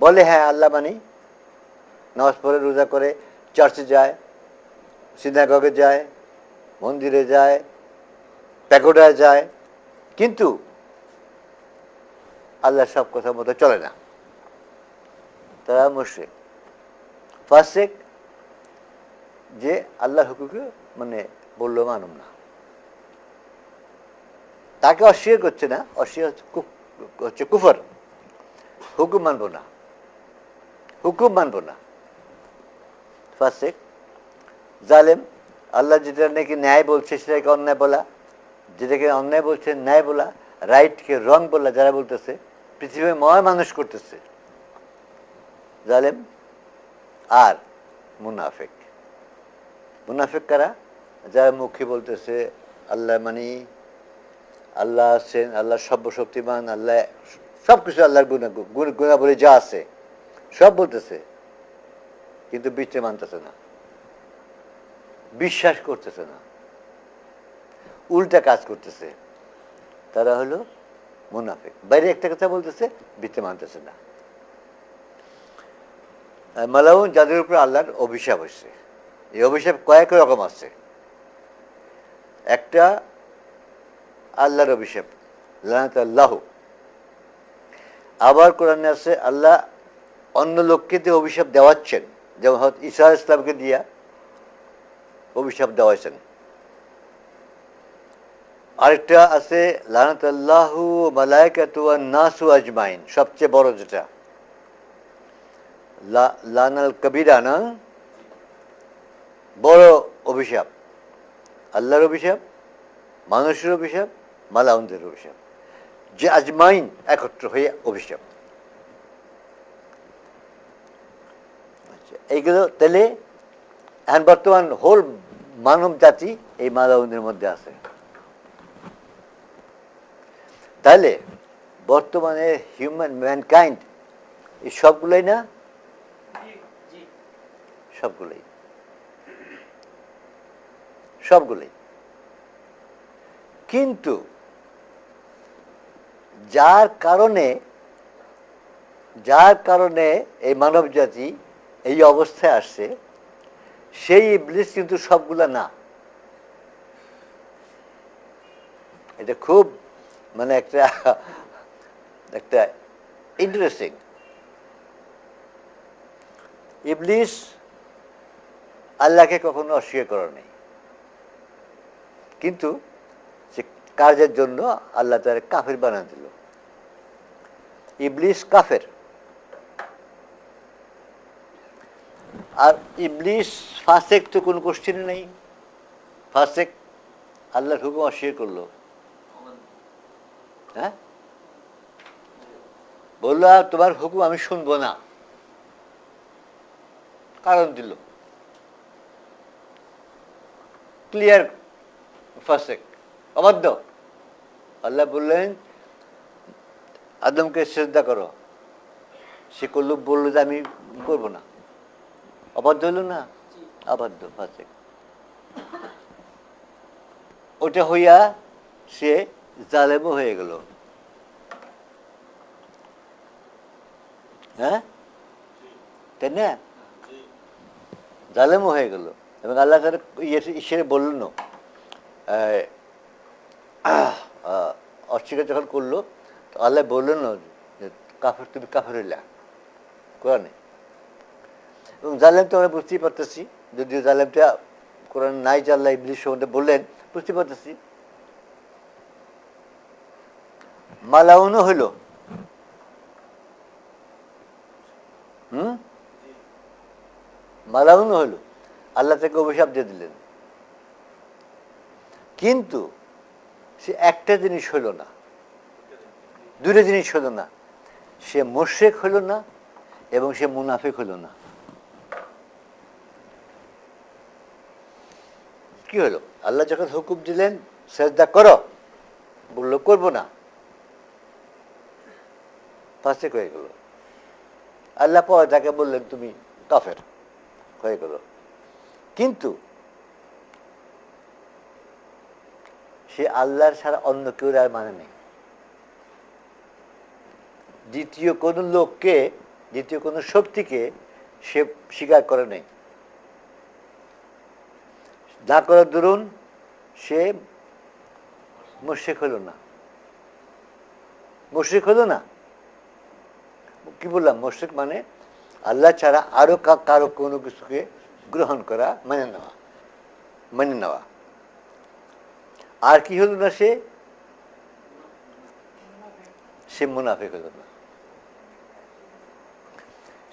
বলে হ্যাঁ আল্লাহ মানি, নামাজ পড়ে, রোজা করে, চার্চে যায়, সিনাগগে যায়, মন্দিরে যায়, প্যাগোডায় যায়, কিন্তু আল্লাহর সব কথা মতো চলে না, তারা মুশরিক। ফাসিক, যে আল্লাহর হুকুমকে মানে বললো মানুম না, তাকে অস্বীকার করছে না, অস্বীকার হচ্ছে কুফর, হুকুম মানব না, ফাসিক। জালেম, আল্লাহ যেটা নাকি ন্যায় বলছে সেটাকে অন্যায় বলা, যেটাকে অন্যায় বলছে ন্যায় বলা, রাইটকে রং বলা যারা বলতেছে, পৃথিবীর ময় মানুষ করতেছে, জালেম। আর মুনাফিক, মুনাফিক কারা? যারা মুখে বলতেছে আল্লাহ মানি, আল্লাহ আছেন, আল্লাহ সর্বশক্তিমান, আল্লাহ সব কিছু, আল্লাহর গুণাবলী যা আছে সব বলতেছে, কিন্তু বিচে মানতেছে না, বিশ্বাস করতেছে না, উল্টা কাজ করতেছে, তারা হলো মুনাফিক। বাইরে একটা কথা বলতেছে, বিচে মানতেছে না। মালাউন, যাদের উপর আল্লাহর অভিশাপ হয়েছে। এই অভিশাপ কয়েক রকম আছে। একটা আল্লাহর অভিশাপ, লানাতুল্লাহ। আবার কোরআনে আছে আল্লাহ অন্য লোককে দিয়ে অভিশাপ দেওয়াচ্ছেন, যেমন হয়তো ঈসা ইসলামকে দিয়া অভিশাপ দেওয়াইছেন। আরেকটা আছে লানাতুল্লাহু মালাইকাতু ওয়ান নাসু আজমাইন, সবচেয়ে বড় যেটা লানাল কবিরা, না বড় অভিশাপ, আল্লাহর অভিশাপ, মানুষের অভিশাপ, মালাউনদের অভিশাপ, যে আজমাইন একত্র হয়ে অভিশাপ। আচ্ছা, এইগুলো তাহলে এখন বর্তমান হোল মানব জাতি এই মালাউনের মধ্যে আছে। তাহলে বর্তমানে হিউম্যান ম্যানকাইন্ড এই সবগুলোই না, সবগুলোই। কিন্তু যার কারণে এই মানব জাতি এই অবস্থায় আসছে, সেই ইবলিস কিন্তু সবগুলা না। এটা খুব মানে একটা ইন্টারেস্টিং। ইবলিস আল্লাহকে কখনো অস্বীকার করে নেই, কিন্তু সে কাজের জন্য আল্লাহ তাআলা কাফের বানিয়ে দিল। ইবলিস কাফের, আর ইবলিস ফাসেক তো কোনো কোশ্চেনই নেই। ফাসেক আল্লাহর হুকুম অস্বীকার করলো, হ্যাঁ, বললো তোমার হুকুম আমি শুনবো না, কারণ দিল ক্লিয়ার, ফাসেক, অবাধ্য। আল্লাহ বললেন আদমকে সিজদা করো, সে করলো, বললো যে আমি করবো না, অবাধ্য হলো না, অবাধ্য, ফাসেক। ওটা হইয়া সে জালেমও হয়ে গেল, হ্যাঁ, তাই না, জালেমও হয়ে গেল। এবং আল্লাহ তার ইসে বললেন, অস্বীকার যখন করলো, তো আল্লাহ বললেন যে কাফের, তুমি কাফের হইলা কোরআনে। এবং জালেম তো আমরা বুঝতেই পারতেছি, যদিও জালেমটা কোরআন নাই, যে আল্লাহ ইবলিস সম্বন্ধে বললেন, বুঝতে পারতেছি। মালাউনও হইল, মালাউনও হইল, আল্লাহ তাকে অভিশাপ দিয়ে দিলেন। কিন্তু সে একটা জিনিস হইল না, দুটো জিনিস হইল না, সে মুশরিক হইল না এবং সে মুনাফিক হইল না। কি হলো? আল্লাহ যখন হুকুম দিলেন সেজদা করো, বললো করবো না, ফাসিক হয়ে গেল। আল্লাহ পরে তাকে বললেন তুমি কাফের হয়ে গেল। কিন্তু সে আল্লাহর ছাড়া অন্য কেউ আর মানে নেই। দ্বিতীয় কোনো লোককে, দ্বিতীয় কোনো শক্তিকে সে স্বীকার করে নেই। না করার দরুন সে মুশরিক হলো না, মুশরিক হলো না। কি বললাম? মুশরিক মানে আল্লাহ ছাড়া আরো কারো কোনো কিছুকে গ্রহণ করা, মানে নেওয়া, মানে নেওয়া। আর কি হলো না? সে মুনাফিক হলো না।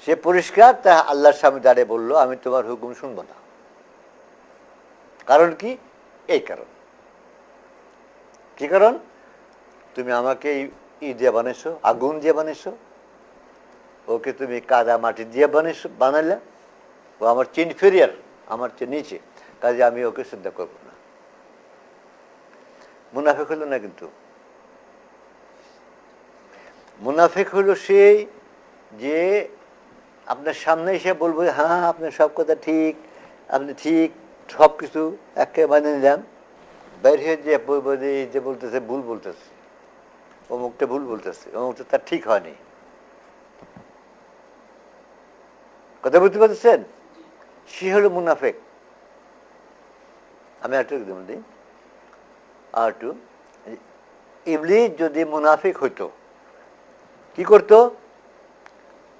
সে পরিষ্কার তা আল্লাহর সামনে দাঁড়িয়ে বললো আমি তোমার হুকুম শুনবো না। কারণ কি? এই কারণ। কি কারণ? তুমি আমাকে ই দিয়ে বানাইছো, আগুন দিয়ে বানাইছো, ওকে তুমি কাদা মাটি দিয়ে বানাইলে, ও আমার চেয়ে ইনফেরিয়ার, আমার চেয়ে নিচে, কাজে আমি ওকে শ্রদ্ধা করবো না। মুনাফিক হলো না। কিন্তু মুনাফিক হলো সেই যে আপনার সামনে এসে বলবো হ্যাঁ আপনার সব কথা ঠিক, আপনি ঠিক, সব কিছু একেবারে মানে নিলাম, বের হয়ে যে বলবো যে এই যে বলতেছে ভুল বলতেছে, অমুকটা ভুল বলতেছে, অমুকটা তার ঠিক হয়নি। কথা বুঝতে পারছেন? সে হলো মুনাফিক। আমি একটু একদম দিই আর একটু। ইবলিস যদি মুনাফিক হইতো কি করতো?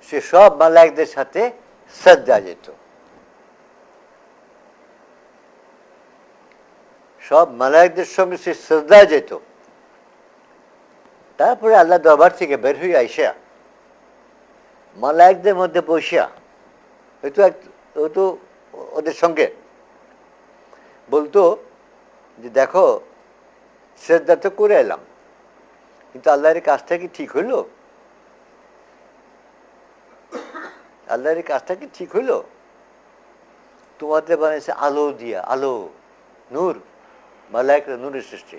সে সব মালায়েকদের সাথে সাজদা যেত, সব মালায়েকদের সঙ্গে সে সাজদা যেত। তারপরে আল্লাহ দরবার থেকে বের হয়ে আইসা মালায়েকদের মধ্যে বসিয়া হয়তো ওদের সঙ্গে বলতো যে দেখো সেজদা তো করে এলাম, কিন্তু আল্লাহর কাজটা কি ঠিক হইল? আল্লাহর কাজটা কি ঠিক হইল? তোমাদের বানিয়েছে আলো দিয়া, আলো, নূর, মালায়েকরা নূরের সৃষ্টি।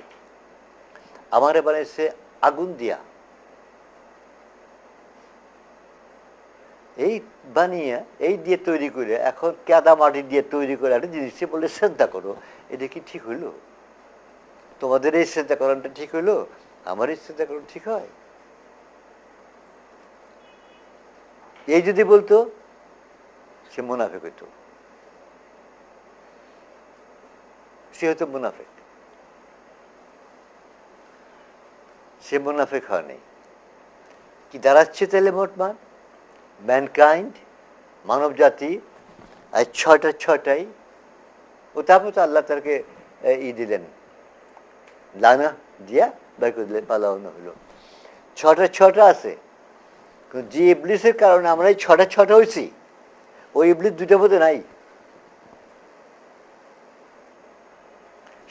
আমারে বানিয়েছে আগুন দিয়া। এই বানিয়ে, এই দিয়ে তৈরি করে, এখন কাদা মাটি দিয়ে তৈরি করে একটা জিনিসে বলে শ্রদ্ধা করো, এটা কি ঠিক হইল? তোমাদের এই শ্রদ্ধা করাটা ঠিক হইল? আমার এই শ্রদ্ধা করণ ঠিক হয়? এই যদি বলতো সে মুনাফিক হইতো, সে হয়তো মুনাফিক। সে মুনাফিক হয়নি। কি দাঁড়াচ্ছে তাহলে মোটমান? ম্যানকাইন্ড, মানব জাতি, আর ছয়টাই ও। তারপর তো আল্লাহ তাকে ই দিলেন, লানা দিয়া বের করে দিলে পালানো হইল। ছটা আছে, যে ইবলিসের কারণে আমরা এই ছটা হয়েছি, ওই ইবলিস দুইটার মধ্যে নাই।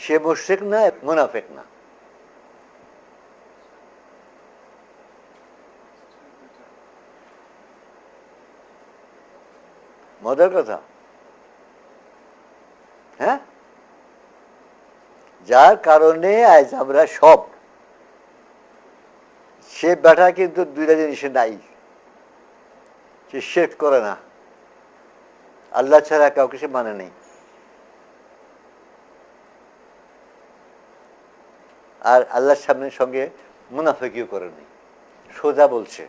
সে মুশরিক না, মুনাফিক না। মজার কথা, হ্যাঁ, যার কারণে আজ আমরা সব, সে ব্যাটা কিন্তু দুইটা জিনিসে নাই। সে শিরক করে না, আল্লাহ ছাড়া কাউকে সে মানে নেই, আর আল্লাহর সামনের সঙ্গে মুনাফিকিও করে নেই। সোজা বলছে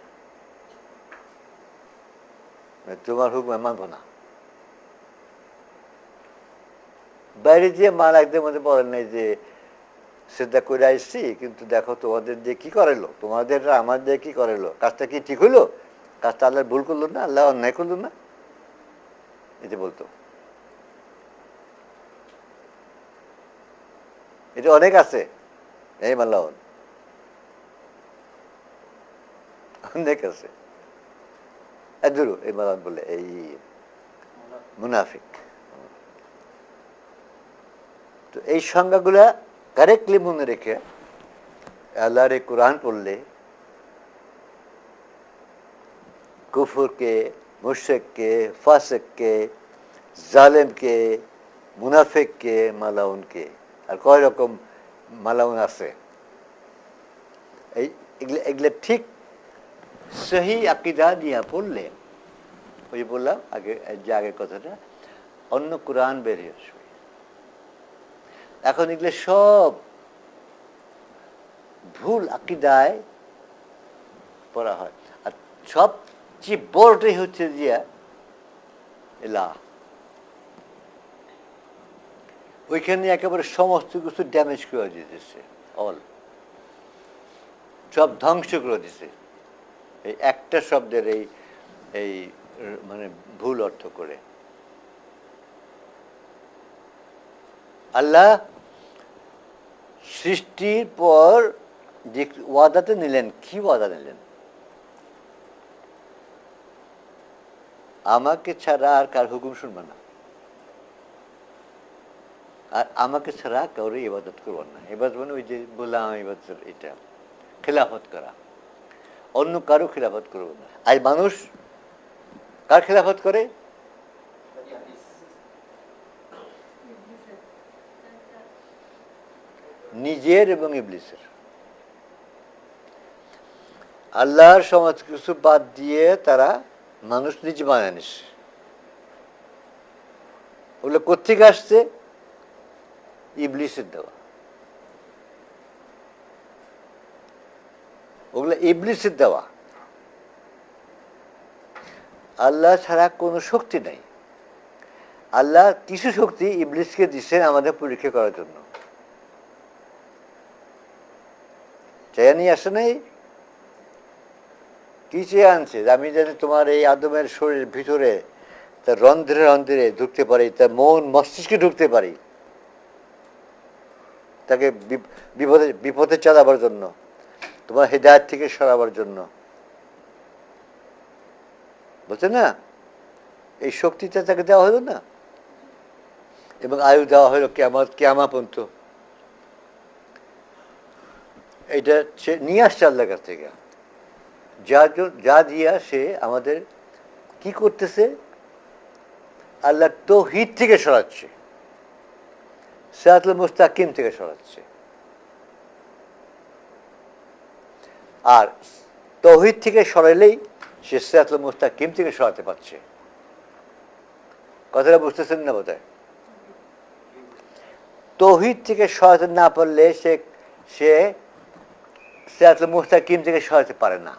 তোমার হুকুম মানব না। বাইরে যে মাল একদের মধ্যে বলেন নাই যে সেটা করে আসছি, কিন্তু দেখো তোমাদের দিয়ে কি করাইলো, তোমাদের আমার দিয়ে কি করাইলো, কাজটা কি ঠিক হইলো, কাজটা আল্লাহ ভুল করলো না, আল্লাহ অন্যায় করলো না, এটা বলতো। এটা অনেক আছে এই মাল্লাহন, অনেক আছে। ধরো এই মালান বলে এই মুনাফিক। তো এই সংজ্ঞাগুলা কারেক্টলি মনে রেখে আল্লাহর এই কোরআন পড়লে কুফরকে, মুশরিককে, ফাসিককে, জালেমকে, মুনাফিককে, মালাউনকে, আর কয় রকম মালাউন আছে, এই এগুলো ঠিক সহি আকিদা নিয়ে পড়লে, ওই বললাম আগে যে আগের কথাটা, অন্য কোরআন বের হয়ে আসবে। এখন এগুলো সব ভুল আকিদায় পড়া হয়, আর সবচেয়ে বড়টাই হচ্ছে দিয়া এলা, ওইখানে একেবারে সমস্ত কিছু ড্যামেজ করে দিতেছে, অল সব ধ্বংস করে দিছে এই একটা শব্দের এই এই মানে ভুল অর্থ করে। আল্লাহ সৃষ্টির পর যে ওয়াদাতে নিলেন, কি ওয়াদা নিলেন? আমাকে ছাড়া আর কার হুকুম শুনবে না, আর আমাকে ছাড়া কাউরে ইবাদত করবো না। ইবাদত মানে ওই যে বললাম ইবাদত, এটা খেলাফত করা, অন্য কারো খেলাফত করবো না। আজ মানুষ কার খেলাফত করে? নিজের এবং ইবলিসের। আল্লাহর সমস্ত কিছু বাদ দিয়ে তারা মানুষ নিজে বানায় নিচ্ছে। ওগুলো কোত্থেকে আসছে? ইবলিসের দেওয়া। ওগুলো ইবলিসের দেওয়া। আল্লাহ ছাড়া কোনো শক্তি নাই। আল্লাহ কিছু শক্তি ইবলিসকে দিচ্ছেন আমাদের পরীক্ষা করার জন্য। চেয়ে নিয়ে আসে নাই, কি চেয়ে আনছে? আমি জানি তোমার এই আদমের শরীরের ভিতরে তার রন্ধ্রে রন্ধ্রে ঢুকতে পারি, তার মন মস্তিষ্কে ঢুকতে পারি, তাকে বিপদে চালাবার জন্য, তোমার হেদায়েত থেকে সরাবার জন্য। বলছে না, এই শক্তিটা তাকে দেওয়া হলো না, এবং আয়ু দেওয়া হলো কেয়ামা পর্যন্ত। এইটা সে নিয়ে আসছে আল্লাহর কাছ থেকে। যা দিয়া সে আমাদের কি করতেছে? আল্লাহ তাওহীদ থেকে সরাচ্ছে, সিরাতুল মুস্তাকিম থেকে সরাচ্ছে। আর তাওহীদ থেকে সরাইলেই সে সিরাতুল মুস্তাকিম থেকে সরাতে পারছে। কথাটা বুঝতেছেন না বোধহয়? তাওহীদ থেকে সরাতে না পারলে সে সিরাতুল মুস্তাকিম থেকে সরাতে পারে না।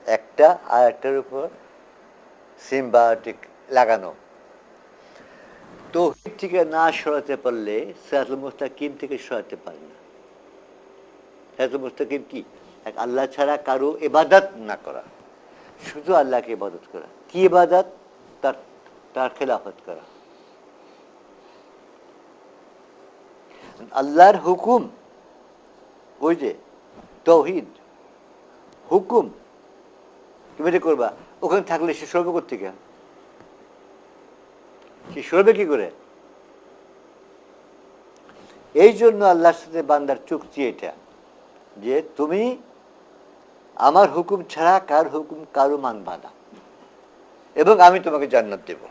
একটা আর একটার উপর সিম্বায়োটিক লাগানো। তাওহীদ থেকে না সরাতে পারলে সিরাতুল মুস্তাকিম থেকে সরাতে পারে না। সিরাতুল মুস্তাকিম কি? আল্লাহ ছাড়া কারো ইবাদত না করা, শুধু আল্লাহকে ইবাদত করা। কি ইবাদত? তার খেলাফত করা। আল্লাহর হুকুম, ওই যে তাওহীদ হুকুম, তুমি এটা করবা, ওখানে থাকলে সে সরবে কোত্থেকে? সে সরবে কি করে? এই জন্য আল্লাহর সাথে বান্দার চুক্তি এটা, যে তুমি আমার হুকুম ছাড়া কার হুকুম কারো মানবা না, এবং আমি তোমাকে জান্নাত দেব।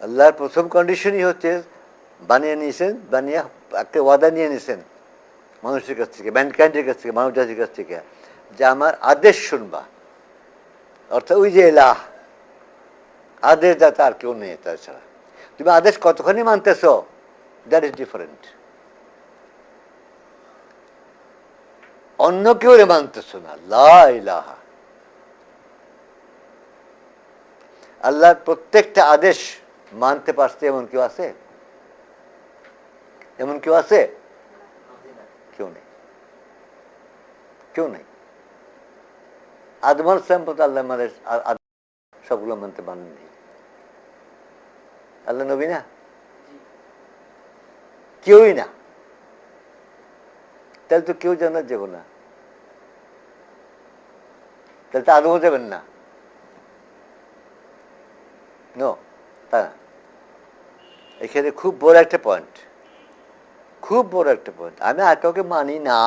আল্লাহর প্রথম কন্ডিশনই হচ্ছে বানিয়ে নিয়েছেন, বানিয়ে একটা ওয়াদা নিয়ে নিয়েছেন মানুষের কাছ থেকে, ম্যানকাইন্ডের কাছ থেকে, মানব জাতির কাছ থেকে, যে আমার আদেশ শুনবা। অর্থাৎ ওই যে এলাহ, আদেশ দাতা আর কেউ নেই তাছাড়া। তুমি আদেশ কতখানি মানতেছ, দ্যাট ইজ ডিফারেন্ট। অন্য কেউ মানতেছ না, লা ইলাহা। আল্লাহর প্রত্যেকটা আদেশ মানতে পারছে এমন কেউ আছে? এমন কেউ আছে? কেউ নেই, কেউ নেই। আদম আলাইহিস সালাম পর্যন্ত আল্লাহ মানে সবগুলো মানতে পারেননি। আল্লাহ নবী না, কেউই না। তাহলে তো কেউ জান্নাত যাব না, তাহলে তো আদমও যাবেন না। নো, তা না। এখানে খুব বড় একটা পয়েন্ট, খুব বড় একটা পয়েন্ট। আমি আর কাউকে মানি না,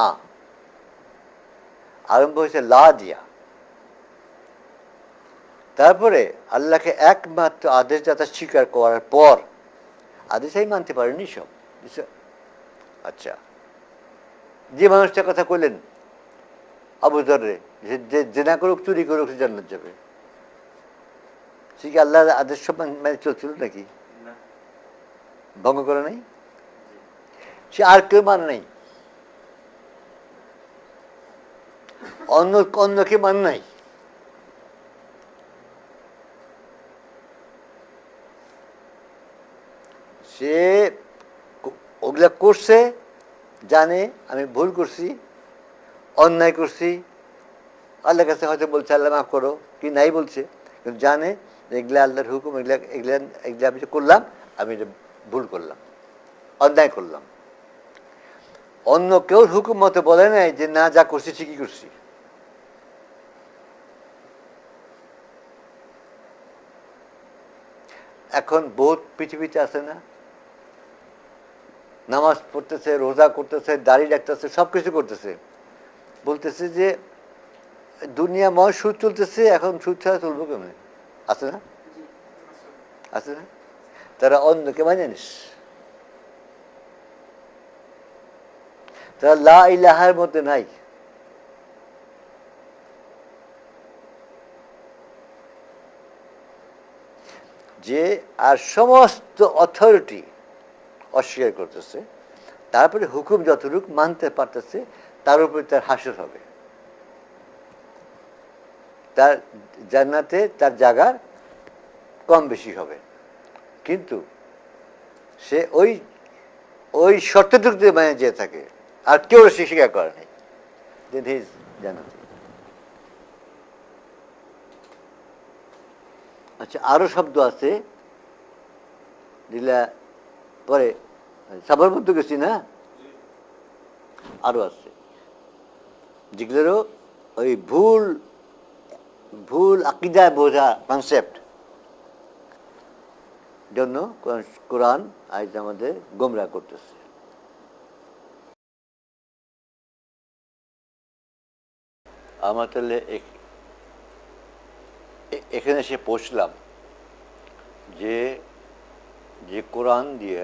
আরম্ভ হয়েছে লা দিয়া। তারপরে আল্লাহকে একমাত্র আদেশদাতা স্বীকার করার পর আদেশই মানতে পারেনি সব। আচ্ছা, যে মানুষটার কথা কইলেন আবু যর, যে জেনা করুক চুরি করুক সে জান্নাত যাবে, সে কি আল্লাহর আদেশ সব মানে চলছিল নাকি? ভঙ্গ করে নাই? সে আর কেউ মানে নাই, অন্যকে মানে নাই। সে ওগুলা করছে, জানে আমি ভুল করছি, অন্যায় করছি, আল্লাহর কাছে হয়তো বলছে আল্লাহ মাফ করো, কি নাই বলছে, কিন্তু জানে এগুলা আল্লাহর হুকুম, এগুলা এগুলা এগুলা আমি করলাম, আমি এটা ভুল করলাম, অন্যায় করলাম। অন্য কেউ হুকুম মতো বলে নাই যে না যা করছি ঠিকই করছি। এখন বহুত পৃথিবীতে আছে না, নামাজ পড়তেছে, রোজা করতেছে, দাড়ি রাখতেছে, সব কিছু করতেছে, বলতেছে যে দুনিয়াময় সুদ চলতেছে, এখন সুদ ছাড়া চলবো কেমন? আছে না? আছে না? তারা অন্যকে মানে নিস, তারা লা ইলাহার মধ্যে নাই। যে আর সমস্ত অথরিটি অস্বীকার করতেছে, তারপরে হুকুম যতটুকু মানতে পারতেছে তার উপরে তার হাসর হবে, তার জান্নাতে তার জায়গার কম বেশি হবে। কিন্তু সে ওই ওই শর্তটুকু মানে যেয়ে থাকে, আর কেউ সে স্বীকার করে নাই, দেন হি ইজ জান্নাতি। আচ্ছা, আরো শব্দ আছে যেগুলা পরে সাবার মধ্যে গেছি না, আরো আছে যেগুলোরও ওই ভুল ভুল আকিদায় বোঝা কনসেপ্ট জন্য কোরআন আজ আমাদের গোমরা করতেছে। আমরা তাহলে এখানে এসে পৌঁছলাম যে যে কোরআন দিয়ে,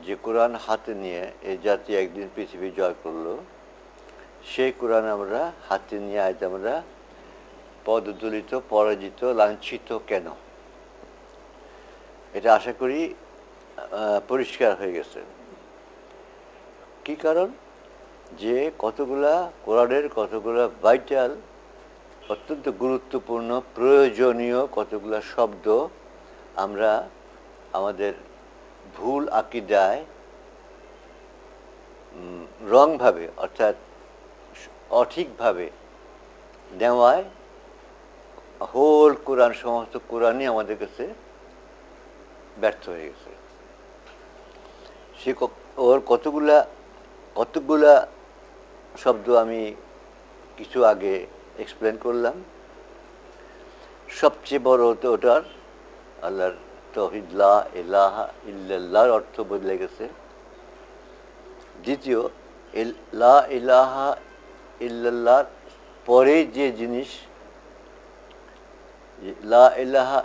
যে কোরআন হাতে নিয়ে এই জাতি একদিন পৃথিবী জয় করলো, সেই কোরআন আমরা হাতে নিয়ে আজ আমরা পদদলিত, পরাজিত, লাঞ্ছিত কেন? এটা আশা করি পরিষ্কার হয়ে গেছে। কি কারণ? যে কতগুলা কোরআনের কতগুলা ভাইটাল, অত্যন্ত গুরুত্বপূর্ণ, প্রয়োজনীয় কতগুলা শব্দ আমরা আমাদের ভুল আকিদায় রংভাবে, অর্থাৎ অঠিকভাবে নেওয়ায় হোল কোরআন, সমস্ত কোরআনই আমাদের কাছে ব্যর্থ হয়ে গেছে। সে ওর কতগুলা শব্দ আমি কিছু আগে এক্সপ্লেন করলাম। সবচেয়ে বড় তো ওটার আল্লাহর তাওহীদ, লা ইলাহা ইল্লাল্লাহর অর্থ বদলে গেছে। দ্বিতীয়, লা ইলাহা ইল্লাল্লাহর পরে যে জিনিস, লা ইলাহা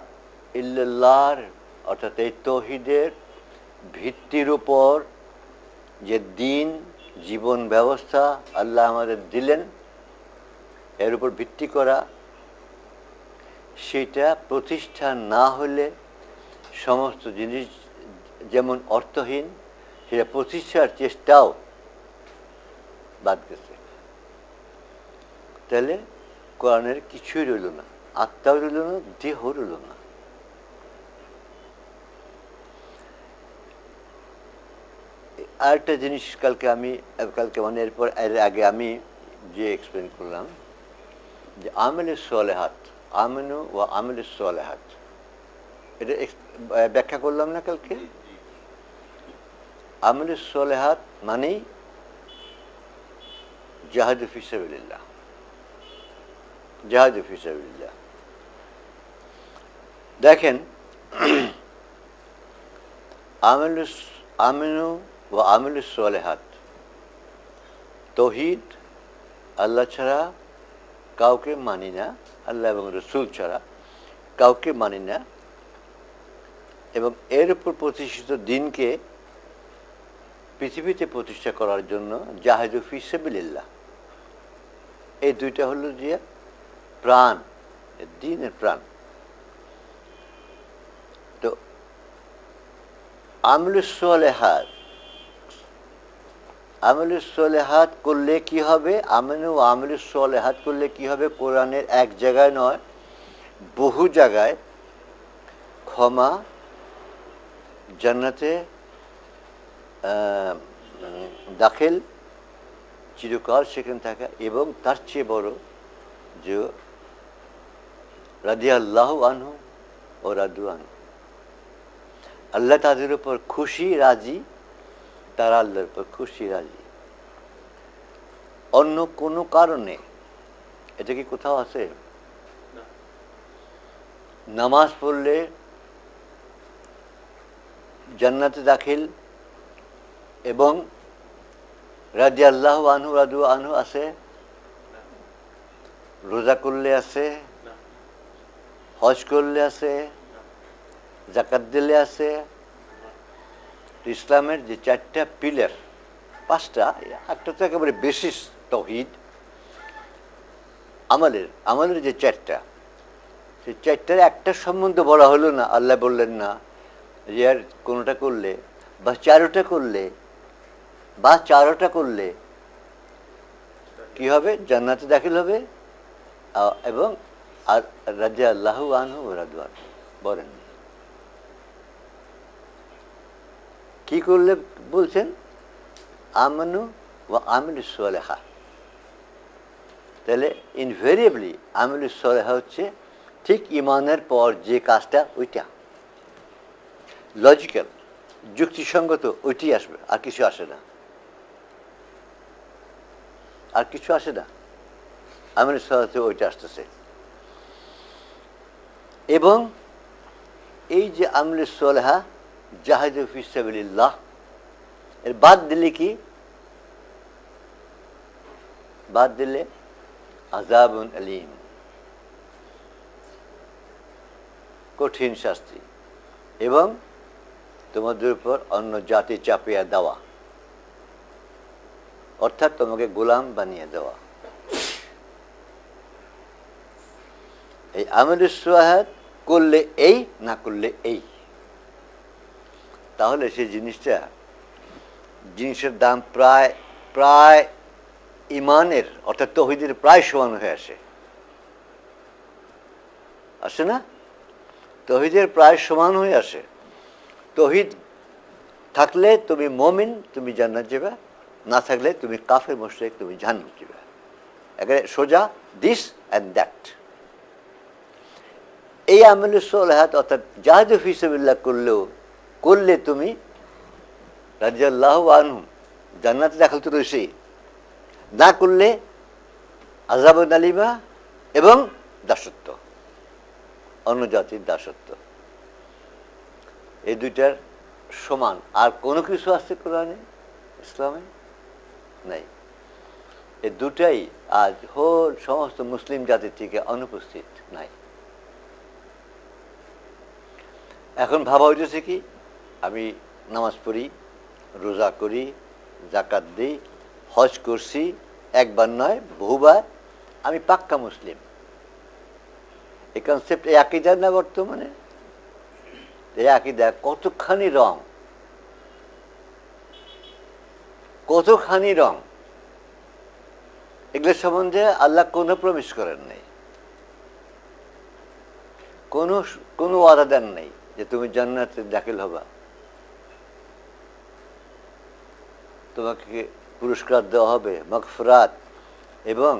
ইল্লাল্লাহর অর্থাৎ এই তাওহীদের ভিত্তির উপর যে দিন, জীবন ব্যবস্থা আল্লাহ আমাদের দিলেন, এর উপর ভিত্তি করা, সেটা প্রতিষ্ঠা না হলে সমস্ত জিনিস যেমন অর্থহীন, সেটা প্রতিষ্ঠার চেষ্টাও বাদ গেছে। তাহলে কোরআনের কিছুই রইল না, আত্মাও রইল না, দেহ রইল না। আরেকটা জিনিস কালকে মানে এর আগে আমি যে এক্সপ্লেন করলাম যে আমেলে সালেহাত, আমিনু ও আমেলে সালেহাত, এটা ব্যাখ্যা করলাম না কালকে। আমেলে সালেহাত মানেই জাহাদু ফি সাবিলিল্লাহ, জাহাদু ফি সাবিলিল্লাহ। দেখেন, আমিনু ও আমিলু সালেহাত, তাওহীদ, আল্লাহ ছাড়া কাউকে মানি না, আল্লাহ এবং রসুল ছাড়া কাউকে মানি না, এবং এর উপর প্রতিষ্ঠিত দিনকে পৃথিবীতে প্রতিষ্ঠা করার জন্য জাহিদু ফি সাবিলিল্লাহ, এই দুইটা হলো যে প্রাণ, দ্বীনের প্রাণ। তো আমলুস সালেহাত করলে কি হবে? আমিনু ও আমলুস সালেহাত করলে কি হবে? কোরআনের এক জায়গায় নয়, বহু জায়গায় ক্ষমা, জান্নাতে দাখিল, চিরকাল সেখানে থাকা, এবং তার চেয়ে বড় যে রাদিয়াল্লাহু আনহু ও রাদু আনহু, আল্লাহ তাদের উপর খুশি রাজি, তারা আল্লাহর উপর খুশি রাজি। অন্য কোনো কারণে এটা কি কোথাও আছে? নামাজ পড়লে জান্নাতে দাখিল এবং রাদিয়াল্লাহু আনহু রাদু আনহু আছে? রোজা করলে আছে, হজ করলে আছে, যাকাত দিলে আছে। ইসলামের যে চারটা পিলার, পাঁচটা, একটা তো একেবারে বেসিস তাওহীদ, আমলের যে চারটা, সেই চারটার একটা সম্বন্ধে বলা হলো না। আল্লাহ বললেন না যে আর কোনোটা করলে বা চারোটা করলে কি হবে? জান্নাতে দাখিল হবে এবং আর রাদিয়াল্লাহু আনহু ওয়া রাদু আনহু বলেন। কি করলে বলছেন? আমানু ওয়া আমিলুস সালেহা। তাহলে ইনভেরিয়েবলি আমিলুস সালেহা হচ্ছে ঠিক ইমানের পর যে কাজটা, ওইটা লজিক্যাল, যুক্তিসঙ্গত, ওইটি আসবে, আর কিছু আসে না, আর কিছু আসে না। আমিলুস সালেহাতে ওইটা আসতেছে। এবং এই যে আমিলুস সালেহা, জাহিদু ফি সাবিলিল্লাহ, এর বাদ দিলে কি? বাদ দিলে আযাবুন আলীম, কঠিন শাস্তি, এবং তোমাদের উপর অন্য জাতি চাপিয়ে দেওয়া, অর্থাৎ তোমাকে গোলাম বানিয়ে দেওয়া। এই আমিলুস সালেহাত করলে এই, না করলে এই, তাহলে সেই জিনিসের দাম প্রায় ইমানের অর্থাৎ তাওহীদের প্রায় সমান হয়ে আসে না? তাওহীদের প্রায় সমান হয়ে আসে। তাওহীদ থাকলে তুমি মুমিন, তুমি জান্নাত যাবে, না থাকলে তুমি কাফের মুশরিক, তুমি জাহান্নাম যাবে। একেবারে সোজা, দিস অ্যান্ড দ্যাট। এই আমিলুস সালেহাত অর্থাৎ জাহিদু ফি সাবিলিল্লাহ করলে তুমি রাদিয়াল্লাহু আনহু জান্নাতে দাখিল তো রয়েছেই, না করলে আযাবুন আলিমা এবং দাসত্ব, অন্য জাতির দাসত্ব। এই দুইটার সমান আর কোনো কিছু আছে কোরআনে, ইসলামে নাই। এই দুটাই আজ হোল সমস্ত মুসলিম জাতির থেকে অনুপস্থিত নাই। এখন ভাবা হইতেছে কি, আমি নামাজ পড়ি, রোজা করি, জাকাত দিই, হজ করছি, একবার নয় বহুবার, আমি পাক্কা মুসলিম। এই কনসেপ্ট এই আকীদা না বর্তমানে, এই আকীদা কতখানি রং, কতখানি রং, এগুলোর সম্বন্ধে আল্লাহ কোনো প্রমিস করেন নাই, কোনো ওয়াদা দেন নাই যে তুমি জান্নাতে দাখিল হবা, তোমাকে পুরস্কার দেওয়া হবে, মাগফিরাত এবং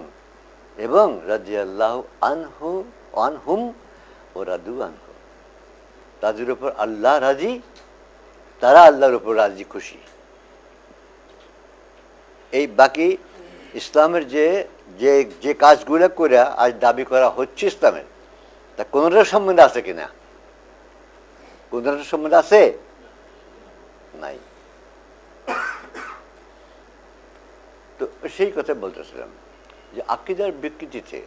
এবং রাদিয়াল্লাহু আনহু আনহুম ও রাদু আনহু, তাদের উপর আল্লাহ রাজি, তারা আল্লাহর উপর রাজি খুশি। এই বাকি ইসলামের যে যে যে কাজগুলো করে আজ দাবি করা হচ্ছে ইসলামের, তা কোনটার সম্বন্ধে আছে কিনা? কোনটার সম্বন্ধে আছে? নাই। তো সেই কথা বলতেছিলাম যে আকীদার বিকৃতিতে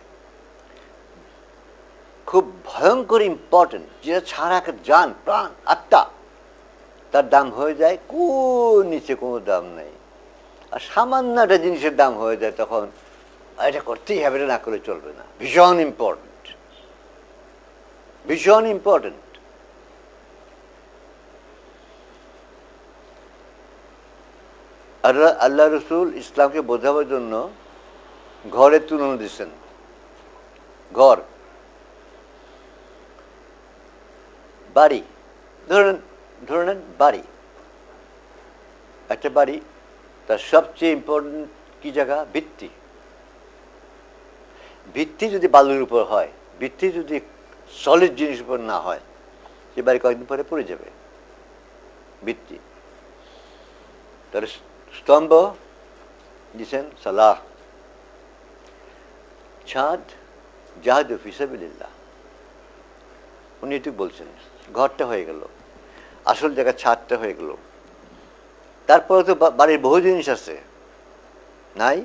খুব ভয়ঙ্কর ইম্পর্টেন্ট, যেটা ছাড়া একটা জান প্রাণ আত্মা, তার দাম হয়ে যায় কোন নিচে কোনো দাম নেই। আর সামান্য একটা জিনিসের দাম হয়ে যায় তখন এটা করতেই হবে, এটা না করে চলবে না। ভীষণ ইম্পর্টেন্ট, ভীষণ ইম্পর্টেন্ট। আল্লাহ রসুল ইসলামকে বোঝাবার জন্য ঘরের তুলনা দিচ্ছেন। ঘর, বাড়ি, ধরে নেন বাড়ি, একটা বাড়ি, তার সবচেয়ে ইম্পর্টেন্ট কি জায়গা? ভিত্তি। ভিত্তি যদি বালুর উপর হয়, ভিত্তি যদি সলিড জিনিস উপর না হয়, সে বাড়ি কয়েকদিন পরে পড়ে যাবে। ভিত্তি। তার স্তম্ভ দিচ্ছেন সালাহ, ছাদ জাহাদ ফি সাবিলিল্লাহ। উনি এটুকু বলছেন, ঘরটা হয়ে গেল, আসল জায়গা ছাদটা হয়ে গেল। তারপরে তো বাড়ির বহু জিনিস আছে, নাই?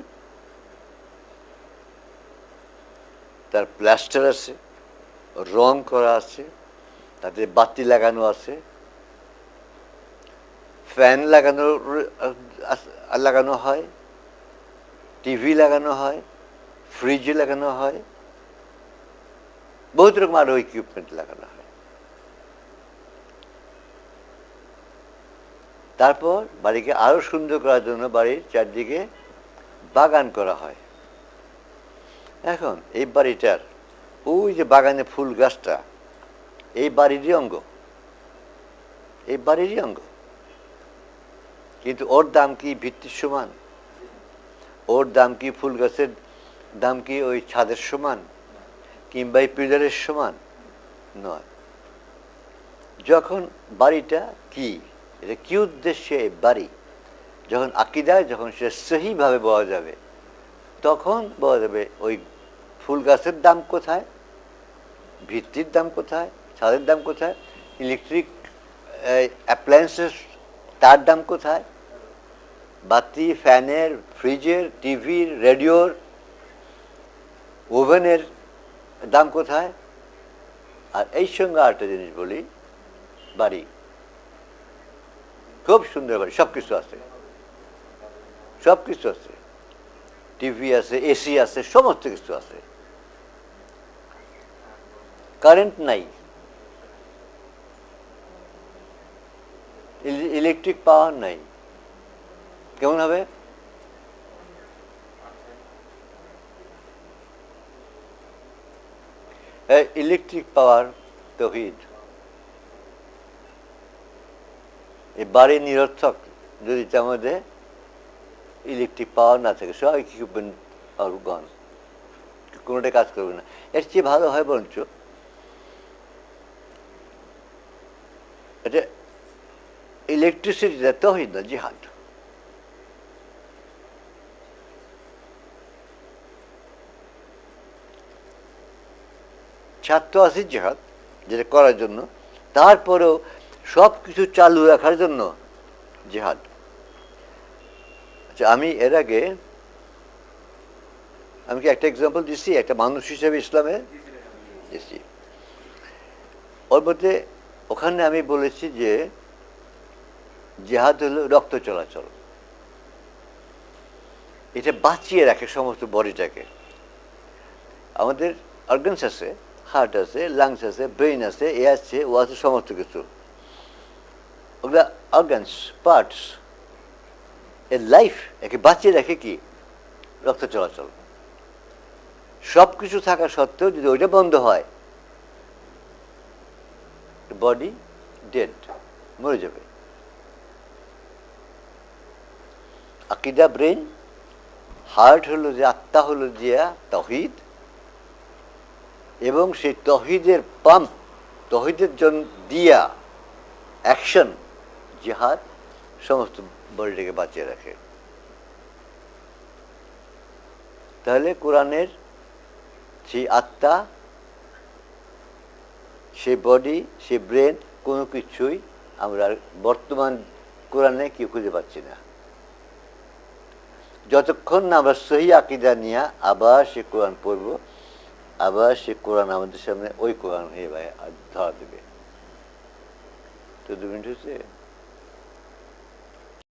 তার প্লাস্টার আছে, রং করা আছে, তাতে বাতি লাগানো আছে, ফ্যান লাগানো হয়, টিভি লাগানো হয়, ফ্রিজ লাগানো হয়, বহুত রকম আরো ইকুইপমেন্ট লাগানো হয়। তারপর বাড়িকে আরো সুন্দর করার জন্য বাড়ির চারদিকে বাগান করা হয়। এখন এই বাড়িটার ওই যে বাগানে ফুল গাছটা এই বাড়িরই অঙ্গ, এই বাড়িরই অঙ্গ, কিন্তু ওর দাম কি ভিত্তির সমান? ওর দাম কি ফুল গাছের দাম কি ওই ছাদের সমান কিংবা এই পিলারের সমান? নয়। যখন বাড়িটা কি, এটা কি উদ্দেশ্যে বাড়ি, যখন আকীদায় যখন সে সহিভাবে বলা যাবে, তখন বলা যাবে ওই ফুল গাছের দাম কোথায়, ভিত্তির দাম কোথায়, ছাদের দাম কোথায়, ইলেকট্রিক অ্যাপ্লায়েন্সেস তার দাম কোথায়, বাতি, ফ্যানের, ফ্রিজের, টিভির, রেডিওর, ওভেনের দাম কোথায়। আর এই সঙ্গে আরেকটা জিনিস বলি, বাড়ি খুব সুন্দর বাড়ি, সব কিছু আছে, সব কিছু আছে, টিভি আছে, এসি আছে, সমস্ত কিছু আছে, কারেন্ট নাই, ইলেকট্রিক পাওয়ার নাই, কেমন হবে? ইলেকট্রিক পাওয়ার তৌহিদ। এই বাড়ি নিরর্থক যদি তার মধ্যে ইলেকট্রিক পাওয়ার না থাকে, সব ইকুইপমেন্ট গন, কোনোটাই কাজ করবে না। এর চেয়ে ভালো হয় বরঞ্চ এটা ইলেকট্রিসিটিটা তৌহিদ না, জিহাদ। ছাত্র আছে জিহাদ যেটা করার জন্য, তারপরেও সব কিছু চালু রাখার জন্য জিহাদ। আচ্ছা, আমি এর আগে আমি কি একটা এক্সাম্পল দিচ্ছি একটা মানুষ হিসেবে ইসলামে দিচ্ছি। ওর মধ্যে ওখানে আমি বলেছি যে জিহাদ হলো রক্ত চলাচল, এটা বাঁচিয়ে রাখে সমস্ত বডিটাকে। আমাদের অর্গানস আছে, হার্ট আছে, লাংস আছে, ব্রেইন আছে, এ আছে, ও আছে, সমস্ত কিছু। ওগুলা অর্গানস, পার্টস। এর লাইফ একে বাঁচিয়ে রাখে কি? রক্ত চলাচল। সব কিছু থাকা সত্ত্বেও যদি ওইটা বন্ধ হয়, বডি ডেড, মরে যাবে। আকিদা ব্রেন, হার্ট হলো যে আত্মা, হলো যে তৌহিদ, এবং সেই তৌহিদের পাম্প, তৌহিদের জন্য দিয়া অ্যাকশন, জিহাদ, সমস্ত বডিটাকে বাঁচিয়ে রাখে। তাহলে কোরআনের সেই আত্মা, সেই বডি, সেই ব্রেন, কোনো কিছুই আমরা বর্তমান কোরআনে কি খুঁজে পাচ্ছি না। যতক্ষণ না আমরা সহি আকিদা নিয়ে আবার সে কোরআন পড়ব, আবার সে কোরআন আমাদের সামনে ওই কোরআন হয়ে ধরা দেবে। তো 2 মিনিট হচ্ছে।